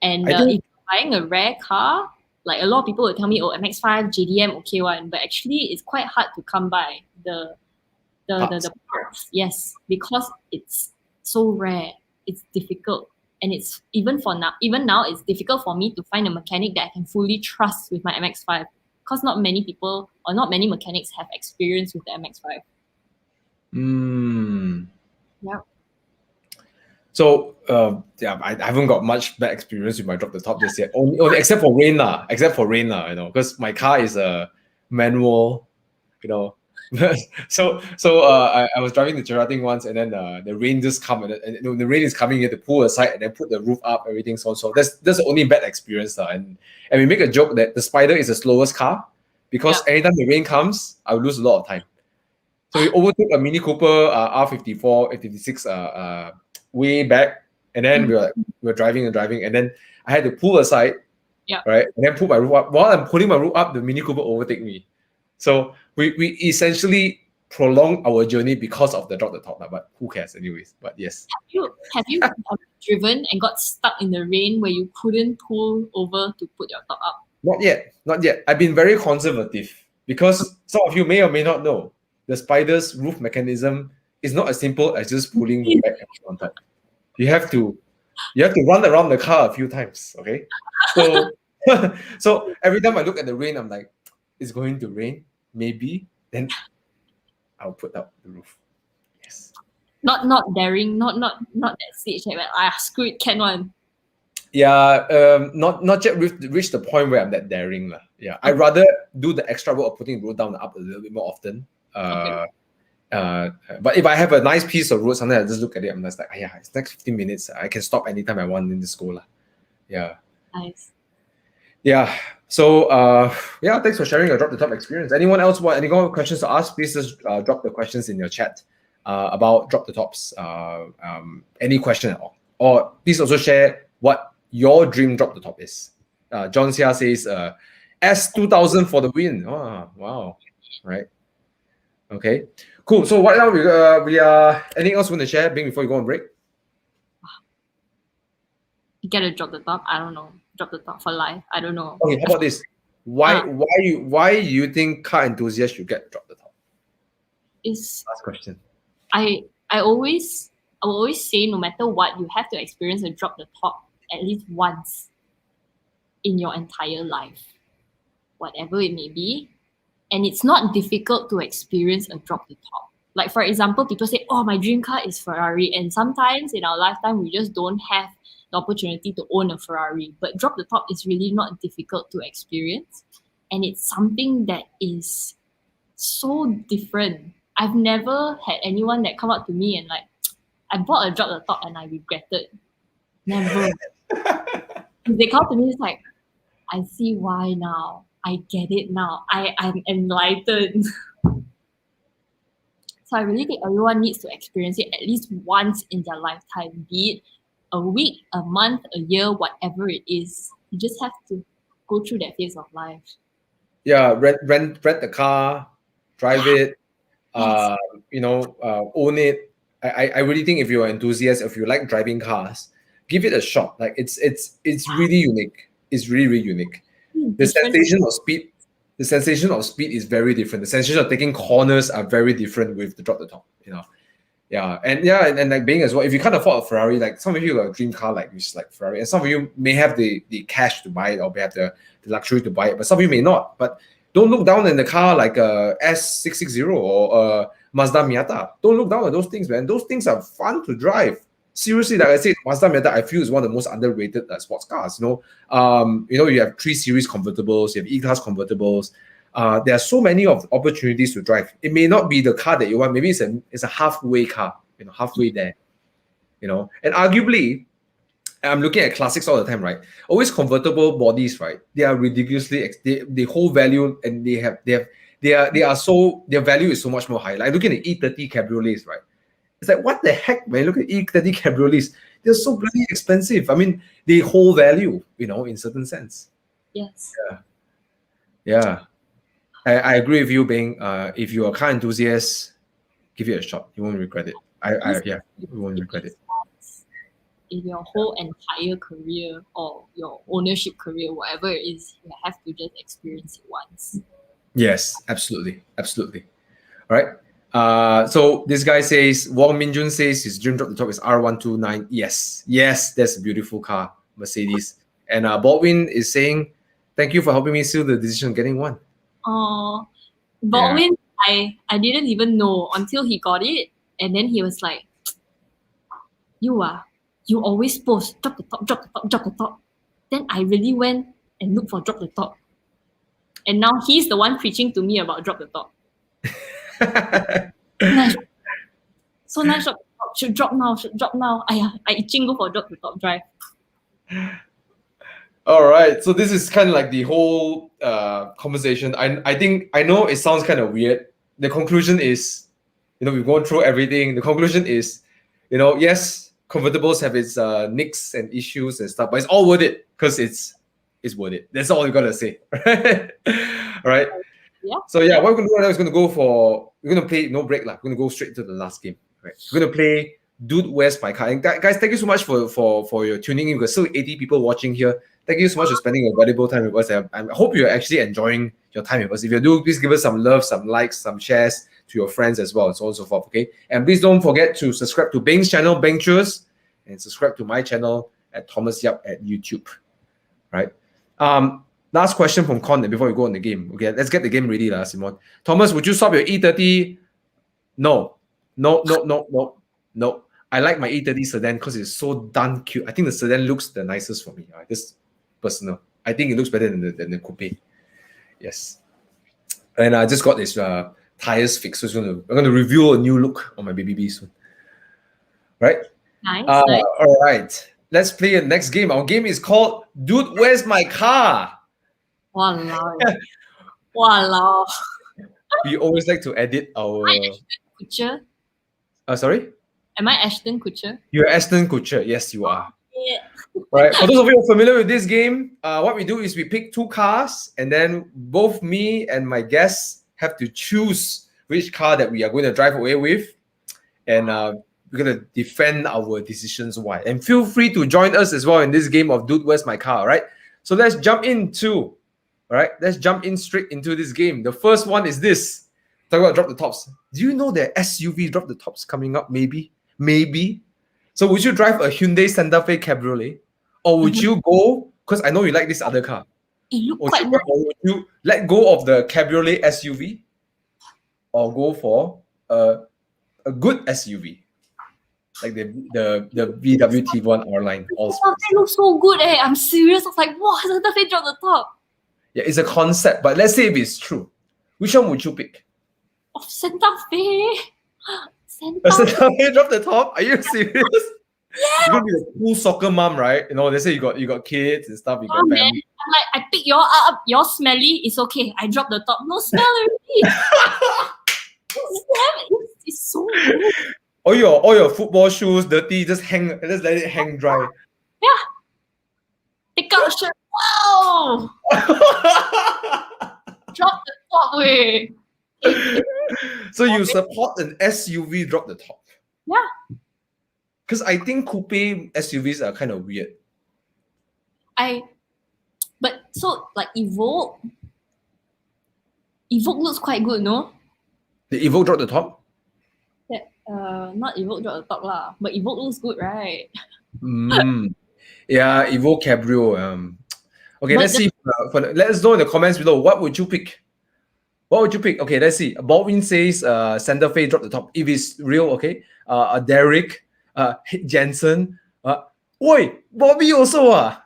And I think- if you're buying a rare car, like a lot of people will tell me, oh, MX5, JDM, okay one, but actually it's quite hard to come by the parts. Yes, because it's so rare. It's difficult. And it's even now, it's difficult for me to find a mechanic that I can fully trust with my MX5. Because not many people or not many mechanics have experience with the MX5. Yeah. So yeah, I haven't got much bad experience with my drop the top just yet. Only except for rain lah. You know, because my car is a manual, you know. so I was driving the Gerating once, and then the rain just come, and the rain is coming. You have to pull aside and then put the roof up, everything. So that's the only bad experience, and we make a joke that the Spider is the slowest car because anytime the rain comes, I will lose a lot of time. So we overtook a Mini Cooper R54, 56 way back, and then we were driving, and then I had to pull aside, right, and then put my roof up. While I'm pulling my roof up, the Mini Cooper overtake me. So we essentially prolonged our journey because of the drop the top, but who cares anyways? But yes. Have you driven and got stuck in the rain where you couldn't pull over to put your top up? Not yet. I've been very conservative because some of you may or may not know the Spider's roof mechanism is not as simple as just pulling the back on top. You have to run around the car a few times. Okay, so so every time I look at the rain, I'm like, it's going to rain. Maybe then I'll put up the roof. Yes. Not daring, not that stage like screw it, can one. Yeah, not yet reached the point where I'm that daring lah. Yeah, I'd rather do the extra work of putting the road down and up a little bit more often. But if I have a nice piece of road, sometimes I just look at it. I'm just like, yeah, it's next 15 minutes. I can stop anytime I want in this school lah. Yeah. Nice. Yeah. So yeah, thanks for sharing your drop the top experience. Anyone else want any more questions to ask? Please just drop the questions in your chat about drop the tops. Any question at all, or please also share what your dream drop the top is. John Xia says S2000 for the win. Oh, wow. Right. Okay. Cool. So right now we are anything else you want to share, Bing, before you go on break? You gotta drop the top. I don't know. Drop the top for life. I don't know. Okay, how about this? Why you think car enthusiasts should get drop the top? It's Last question. I will always say, no matter what, you have to experience a drop the top at least once in your entire life, whatever it may be. And it's not difficult to experience a drop the top. Like, for example, people say, oh, my dream car is Ferrari. And sometimes in our lifetime, we just don't have the opportunity to own a Ferrari. But drop the top is really not difficult to experience. And it's something that is so different. I've never had anyone that come up to me and like, I bought a drop the top and I regretted. Never. If they come to me, it's like, I see why now. I get it now. I'm enlightened. So I really think everyone needs to experience it at least once in their lifetime, be it a week, a month, a year, whatever it is. You just have to go through that phase of life. Yeah, rent the car, drive it, Yes. own it. I really think if you're an enthusiast, if you like driving cars, give it a shot. Like it's really unique. It's really, really unique. The Different. sensation of speed is very different. The sensation of taking corners are very different with the drop the top, Yeah, and like Beng as well. If you can't afford a Ferrari, like some of you got a dream car like which is like Ferrari, and some of you may have the cash to buy it or may have the luxury to buy it, but some of you may not. But don't look down in the car like a S660 or a Mazda Miata. Don't look down at those things, man. Those things are fun to drive. Seriously, like I said, Mazda Miata, I feel is one of the most underrated sports cars. You have 3 Series convertibles, you have E-Class convertibles. There are so many opportunities to drive. It may not be the car that you want. Maybe it's a halfway car, halfway there. And arguably, I'm looking at classics all the time, right? Always convertible bodies, right? They are ridiculously they hold value, and their value is so much more high. Like looking at E30 Cabriolets, right? It's like, what the heck, man? Look at E30 Cabriolets. They're so bloody expensive. I mean, they hold value, in certain sense. Yes. Yeah. I agree with you, Beng. If you're a car enthusiast, give it a shot. You won't regret it. You won't regret it. In your whole entire career or your ownership career, whatever it is, you have to just experience it once. Yes, absolutely. All right. So this guy says, Wong Minjun says his dream drop the top is R129. Yes, that's a beautiful car, Mercedes. And Baldwin is saying, thank you for helping me seal the decision of getting one. Baldwin, I didn't even know until he got it, and then he was like, you always post drop the top. Then I really went and looked for drop the top. And now he's the one preaching to me about drop the top. So nice drop the top. Should drop now. I itching go for drop the top drive. All right. So this is kind of like the whole conversation. I know it sounds kind of weird. The conclusion is, we've gone through everything. The conclusion is, yes, convertibles have its nicks and issues and stuff, but it's all worth it because it's worth it. That's all you gotta say. All right. Yeah. So what we're gonna do now is we're gonna play no break. We're gonna go straight to the last game. Right. We're gonna play Dude, Where's My Car? And guys, thank you so much for your tuning in. We've got still 80 people watching here. Thank you so much for spending your valuable time with us. I hope you're actually enjoying your time with us. If you do, please give us some love, some likes, some shares to your friends as well, and so on and so forth. Okay. And please don't forget to subscribe to Beng's channel, Beng Cheers, and subscribe to my channel at Thomas Yap at YouTube. Right. Last question from Con before we go on the game. Okay, let's get the game ready, Simon. Thomas, would you swap your E30? No. I like my E30 sedan because it's so darn cute. I think the sedan looks the nicest for me. Right? This personal. I think it looks better than the coupe. Yes. And I just got this tires fixed. So I'm going to reveal a new look on my BBB soon. Right? Nice. All right. Let's play the next game. Our game is called Dude, Where's My Car? Walao. We always like to edit our... Kutcher? Sorry? Am I Ashton Kutcher? You're Ashton Kutcher. Yes, you are. Yeah. Right. For those of you who are familiar with this game, what we do is we pick 2 cars, and then both me and my guests have to choose which car that we are going to drive away with. And we're going to defend our decisions why. And feel free to join us as well in this game of Dude, Where's My Car? Right? So let's jump straight into this game. The first one is this. Talk about drop the tops. Do you know that SUV drop the tops coming up? Maybe. So would you drive a Hyundai Santa Fe Cabriolet? Or would you go, because I know you like this other car. It looked quite nice. Or would you let go of the Cabriolet SUV? Or go for a good SUV? Like the VW T1 R-Line. Santa Fe looks so good. I'm serious. I was like, wow, Santa Fe dropped the top. Yeah, it's a concept, but let's say if it's true. Which one would you pick? Santa Fe. Santa Fe drop the top? Are you serious? You're gonna be the cool soccer mom, right? You know, they say you got kids and stuff, you got Oh man, family. I'm like, I pick y'all up, y'all smelly, it's okay. I drop the top, no smell already. It's so weird. All your football shoes dirty, just let it hang dry. Yeah. Take out the shirt. Wow! Drop the top way. So you support an SUV drop the top? Yeah. Because I think coupe SUVs are kind of weird. But so like Evoque looks quite good, no? The Evoque drop the top? Not Evoque drop the top lah, but Evoque looks good, right? Yeah, Evoque Cabrio. Okay, But let's see. Let us know in the comments below. What would you pick? What would you pick? Okay, let's see. Baldwin says Santa Fe drop the top. If it's real, okay. Derek, Jensen. Oi, Bobby also yeah,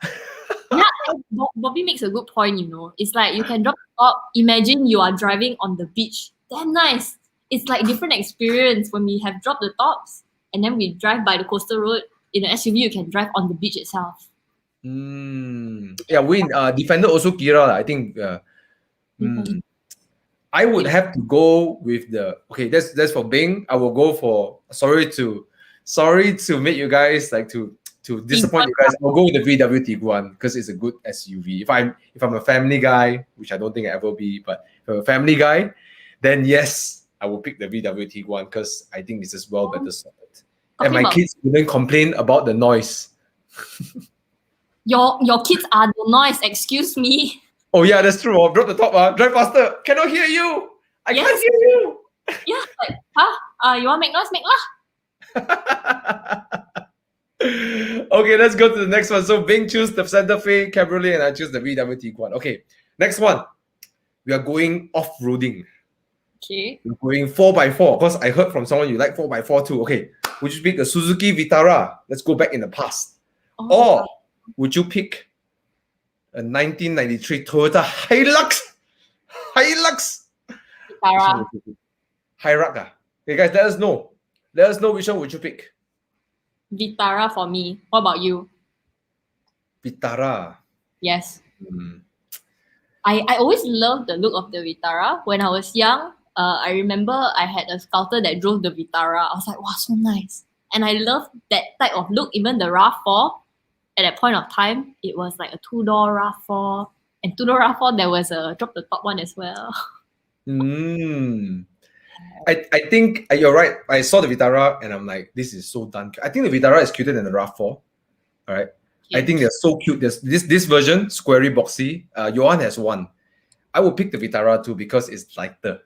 Bobby makes a good point, you know. It's like you can drop the top. Imagine you are driving on the beach. Damn nice. It's like different experience when we have dropped the tops and then we drive by the coastal road. In an SUV, you can drive on the beach itself. Yeah, Win. Defender also Kira. I think. I would have to go with the that's for Beng. I will go for sorry to make you guys like to disappoint you guys. I'll go with the VW Tiguan because it's a good SUV. If I'm a family guy, which I don't think I ever be, but if I'm a family guy, then yes, I will pick the VW Tiguan because I think this is better sorted. And my kids wouldn't complain about the noise. Your kids are the noise, excuse me. Oh yeah, that's true. Drop the top, drive faster. Cannot hear you. I can't hear you. Yeah, like, you want to make noise, make lah. Okay, let's go to the next one. So Bing choose the Santa Fe Cabriolet and I choose the VW Tiguan. Okay, next one. We are going off-roading. Okay. We're going 4x4 because I heard from someone you like 4x4 too. Okay, would you pick a Suzuki Vitara? Let's go back in the past. Or would you pick a 1993 Toyota Hilux? Vitara. Hilux. Okay, guys, let us know. Let us know which one would you pick. Vitara for me. What about you? Vitara. Yes. I always loved the look of the Vitara. When I was young, I remember I had a scouter that drove the Vitara. I was like, wow, so nice. And I loved that type of look. Even the RAV4, at that point of time, it was like a two-door RAV4. And two-door RAV4, there was a drop the top one as well. I think you're right. I saw the Vitara and I'm like, this is so done. I think the Vitara is cuter than the RAV4. All right. I think they're so cute. There's this version, squarey boxy. Johan has one. I will pick the Vitara too because it's lighter.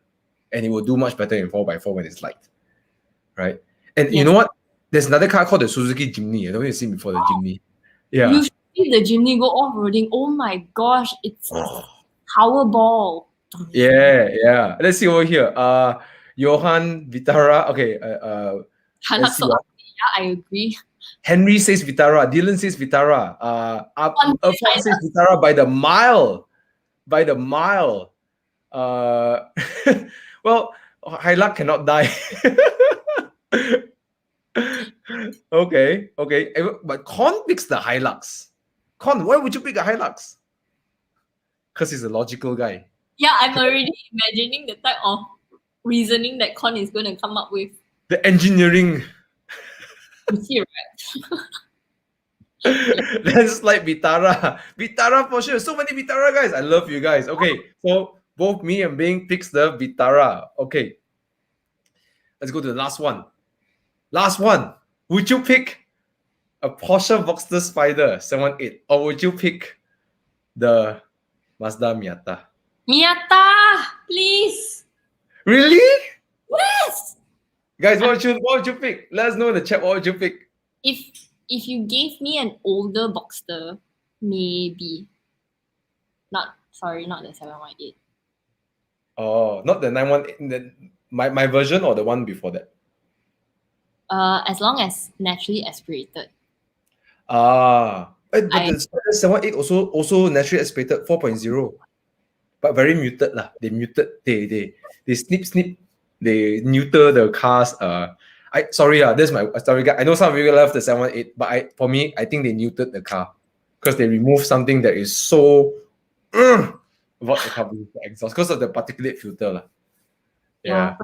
And it will do much better in 4x4 when it's light. Right? And you know what? There's another car called the Suzuki Jimny. I don't know if you've seen before the Jimny. Yeah. You should see the Jimny go off-roading. Oh my gosh. It's Powerball. Yeah. Let's see over here. Johan Vitara. Okay. Hilux, yeah, I agree. Henry says Vitara. Dylan says Vitara. Irfan says Vitara by the mile. Well, Hilux cannot die. Okay. But Con picks the Hilux. Con, why would you pick a Hilux? Because he's a logical guy. Yeah, I'm already imagining the type of reasoning that Con is going to come up with. The engineering. You see, right? Let's like Vitara. Vitara for sure. So many Vitara guys. I love you guys. Okay, so both me and Bing picks the Vitara. Okay. Let's go to the last one. Would you pick a Porsche Boxster Spider 718 or would you pick the Mazda Miata? Miata, please. Really? Yes. Guys, what would you pick? Let us know in the chat what would you pick. If you gave me an older Boxster, maybe. Not the 718. Oh, not the 918. My version or the one before that? As long as naturally aspirated. But the Spider 718 also naturally aspirated 4.0. But very muted lah. They muted. They snip. They neuter the cars. I This is my story guy. I know some of you love the 718, but for me, I think they neutered the car because they removed something that is so about the carbon exhaust because of the particulate filter. lah. Yeah.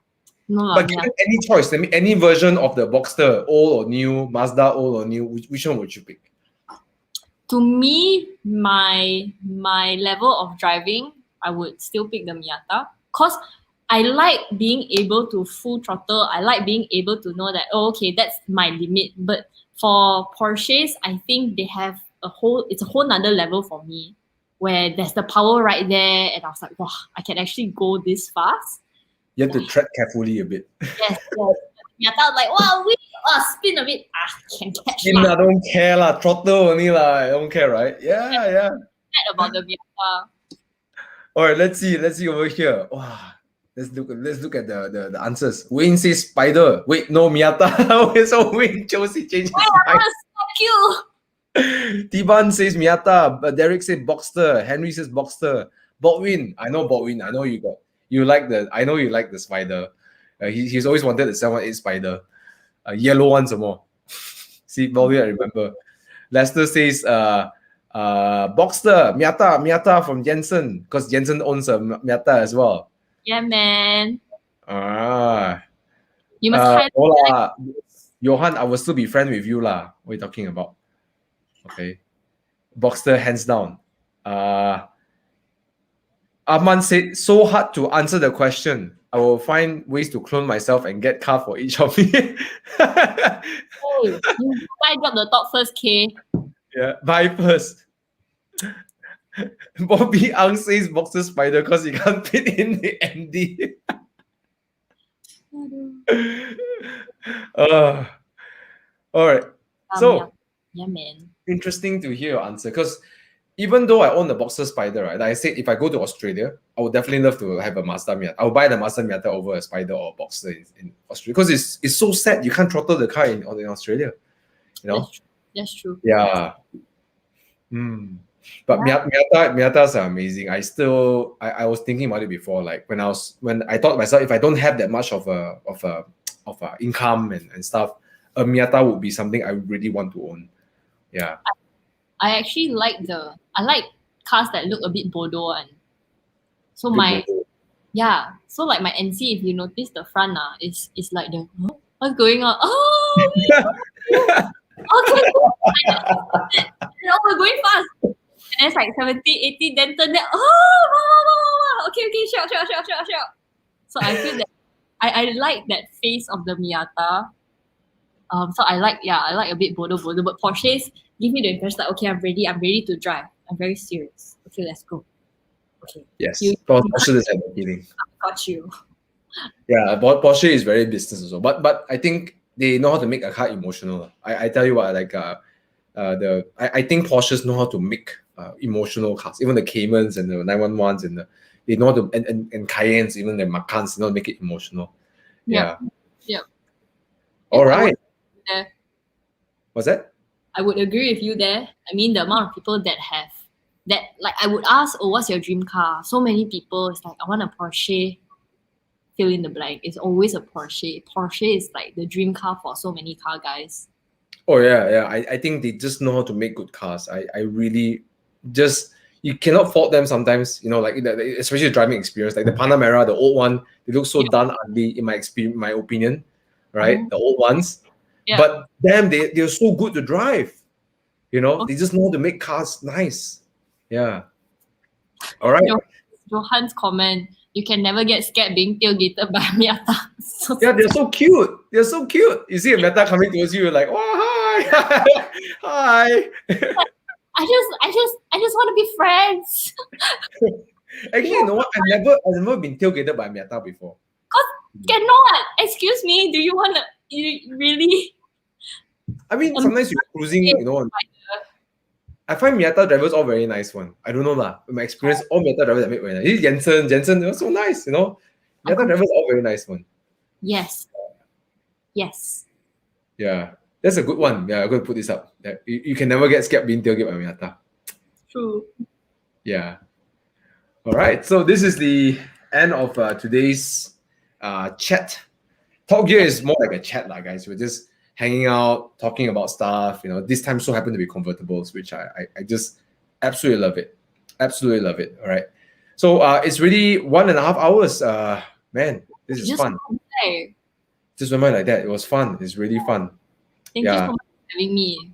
No, But given any choice, any version of the Boxster, old or new, Mazda old or new, which one would you pick? To me, my level of driving, I would still pick the Miata because I like being able to full throttle. I like being able to know that, oh, okay, that's my limit. But for Porsches, I think they have it's a whole nother level for me where there's the power right there. And I was like, wow, I can actually go this fast. You have to tread carefully a bit. Yes. Miata was like, wow, spin a bit. Can catch I don't care lah, throttle only lah. I don't care, right? Yeah. That about the Miata. All right, let's see over here. Wow. Let's look at the answers. Wayne says Spider. Wait, no, Miata. So Wayne Josie changed his mind. So cute. Tiban says Miata, but Derek said Boxster. Henry says Boxster. Baldwin, I know Baldwin. I know you like the Spider. He's always wanted the 718 Spider. Yellow one some more. See, Baldwin, I remember. Lester says Boxster, Miata from Jensen, because Jensen owns a Miata as well. Yeah, man. You must try. Hola, Johan, I will still be friends with you lah. What are you talking about? Okay. Boxster, hands down. Arman said, so hard to answer the question. I will find ways to clone myself and get car for each of me. Hey, you might drop the top first, K. Yeah, buy first. Bobby Ang says Boxster Spider because he can't fit in the MD. All right. So, yeah, man. Interesting to hear your answer because even though I own the Boxster Spider, right? Like I said, if I go to Australia, I would definitely love to have a Mazda Miata. I would buy the Mazda Miata over a Spider or a Boxster in Australia because it's so sad you can't throttle the car in Australia. You know? That's true. Yeah. But Miatas are amazing. I was thinking about it before, like when I thought to myself, if I don't have that much of a income and stuff, a Miata would be something I really want to own. Yeah. I actually like cars that look a bit bodo and so so like my NC, if you notice the front is like the what's going on? Oh okay. We're going fast. And it's like 70, 80, then turn that. Wow. Okay, shout. So I feel that I like that face of the Miata. So I like a bit bodo, but Porsches give me the impression like, okay, I'm ready to drive. I'm very serious. Okay, let's go. Okay. Yes. Porsche does have a feeling. I got you. Yeah, Porsche is very business also. But I think they know how to make a car emotional. I tell you what, like I think Porsches know how to make emotional cars. Even the Caymans and the 911s and they know how to and Cayennes, even the Macans, they know how to make it emotional. Yeah. All right. What's that? I would agree with you there. I mean, the amount of people that have that, like, I would ask, oh, what's your dream car? So many people, it's like, I want a Porsche. Fill in the blank. It's always a Porsche. Porsche is like the dream car for so many car guys. Oh yeah. I think they just know how to make good cars. I really just, you cannot fault them sometimes. You know, like especially the driving experience, like the Panamera, the old one, they look so done ugly in my opinion, right? The old ones. Yeah. But damn, they're so good to drive. You know, they just know how to make cars nice. Yeah. All right. Johan's comment, you can never get scared being tailgated by Miata. Yeah, they're so cute. You see a Miata coming towards you, you're like, oh, hi. Hi. I just want to be friends. Actually, you know what? I've never been tailgated by a Miata before. Cannot. Excuse me. Do you want to? You really? I mean, sometimes you're cruising, you know. I find Miata drivers all very nice one. I don't know lah. In my experience, all Miata drivers I make very nice. Jensen, they're so nice, you know. Miata drivers all very nice one. Yes. Yeah, that's a good one. Yeah, I'm going to put this up. You can never get scared being tailgated by Miata. True. Yeah. All right. So this is the end of today's chat. Talk Gear is more like a chat, like guys. We're just hanging out, talking about stuff. This time so happened to be convertibles, which I just absolutely love it. Absolutely love it. All right. So it's really 1.5 hours. Man, this is Just fun. okay. Just remember like that. It was fun. It's really fun. Thank you so much for having me.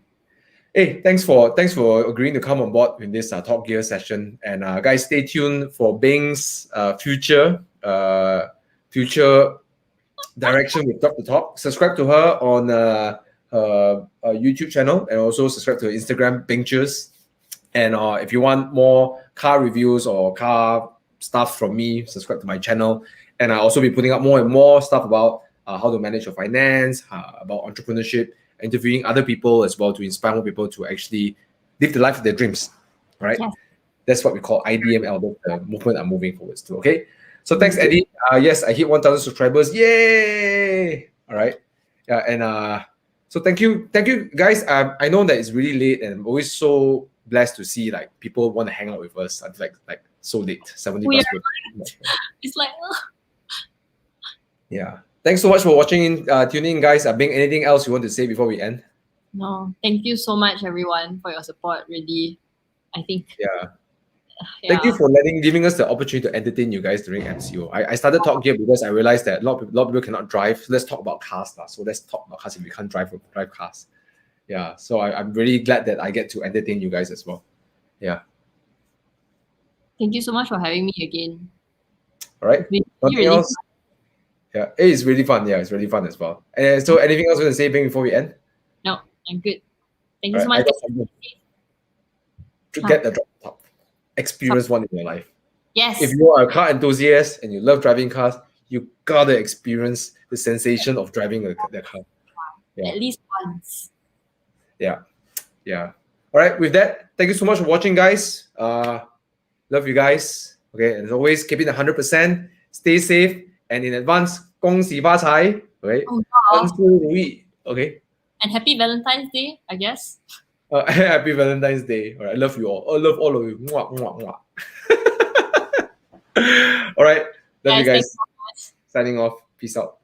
Hey, thanks for agreeing to come on board in this Talk Gear session. And guys, stay tuned for Beng's future direction with Talk to Talk. Subscribe to her on her YouTube channel, and also subscribe to her Instagram, Bengchers. And if you want more car reviews or car stuff from me, subscribe to my channel. And I'll also be putting up more and more stuff about how to manage your finance, about entrepreneurship, interviewing other people as well to inspire more people to actually live the life of their dreams. All right. Yes. That's what we call IDML, the movement I'm moving forwards to. Okay. So thanks, Eddie. Yes, I hit 1,000 subscribers. Yay! All right. Yeah, and so thank you, guys. I know that it's really late, and I'm always so blessed to see like people want to hang out with us at like so late, 70 plus. It's like, yeah. Thanks so much for watching, tuning in, guys. Beng, anything else you want to say before we end? no, thank you so much, everyone, for your support. Really, I think. Yeah. Thank you for giving us the opportunity to entertain you guys during MCO. I started Talk Gear because I realized that a lot of people cannot drive. So let's talk about cars now. So let's talk about cars if we can't drive cars. Yeah. So I'm really glad that I get to entertain you guys as well. Yeah. Thank you so much for having me again. All right. Nothing really else? Yeah. It's really fun. Yeah, it's really fun as well. And so anything else you want to say, Beng, before we end? No, I'm good. Thank you so much. To get the drop top. Experience one in your life. Yes. If you are a car enthusiast and you love driving cars, you gotta experience the sensation of driving the car. Yeah. At least once. Yeah. All right. With that, thank you so much for watching, guys. Love you guys. Okay. And as always, keep it 100%. Stay safe. And in advance, 恭喜发财. Okay. Oh, wow. 万事如意. Okay. And happy Valentine's Day, I guess. Happy Valentine's Day. All right. Love you all. I love all of you. Mwah, mwah, mwah. All right. Love you guys. Thanks so much. Signing off. Peace out.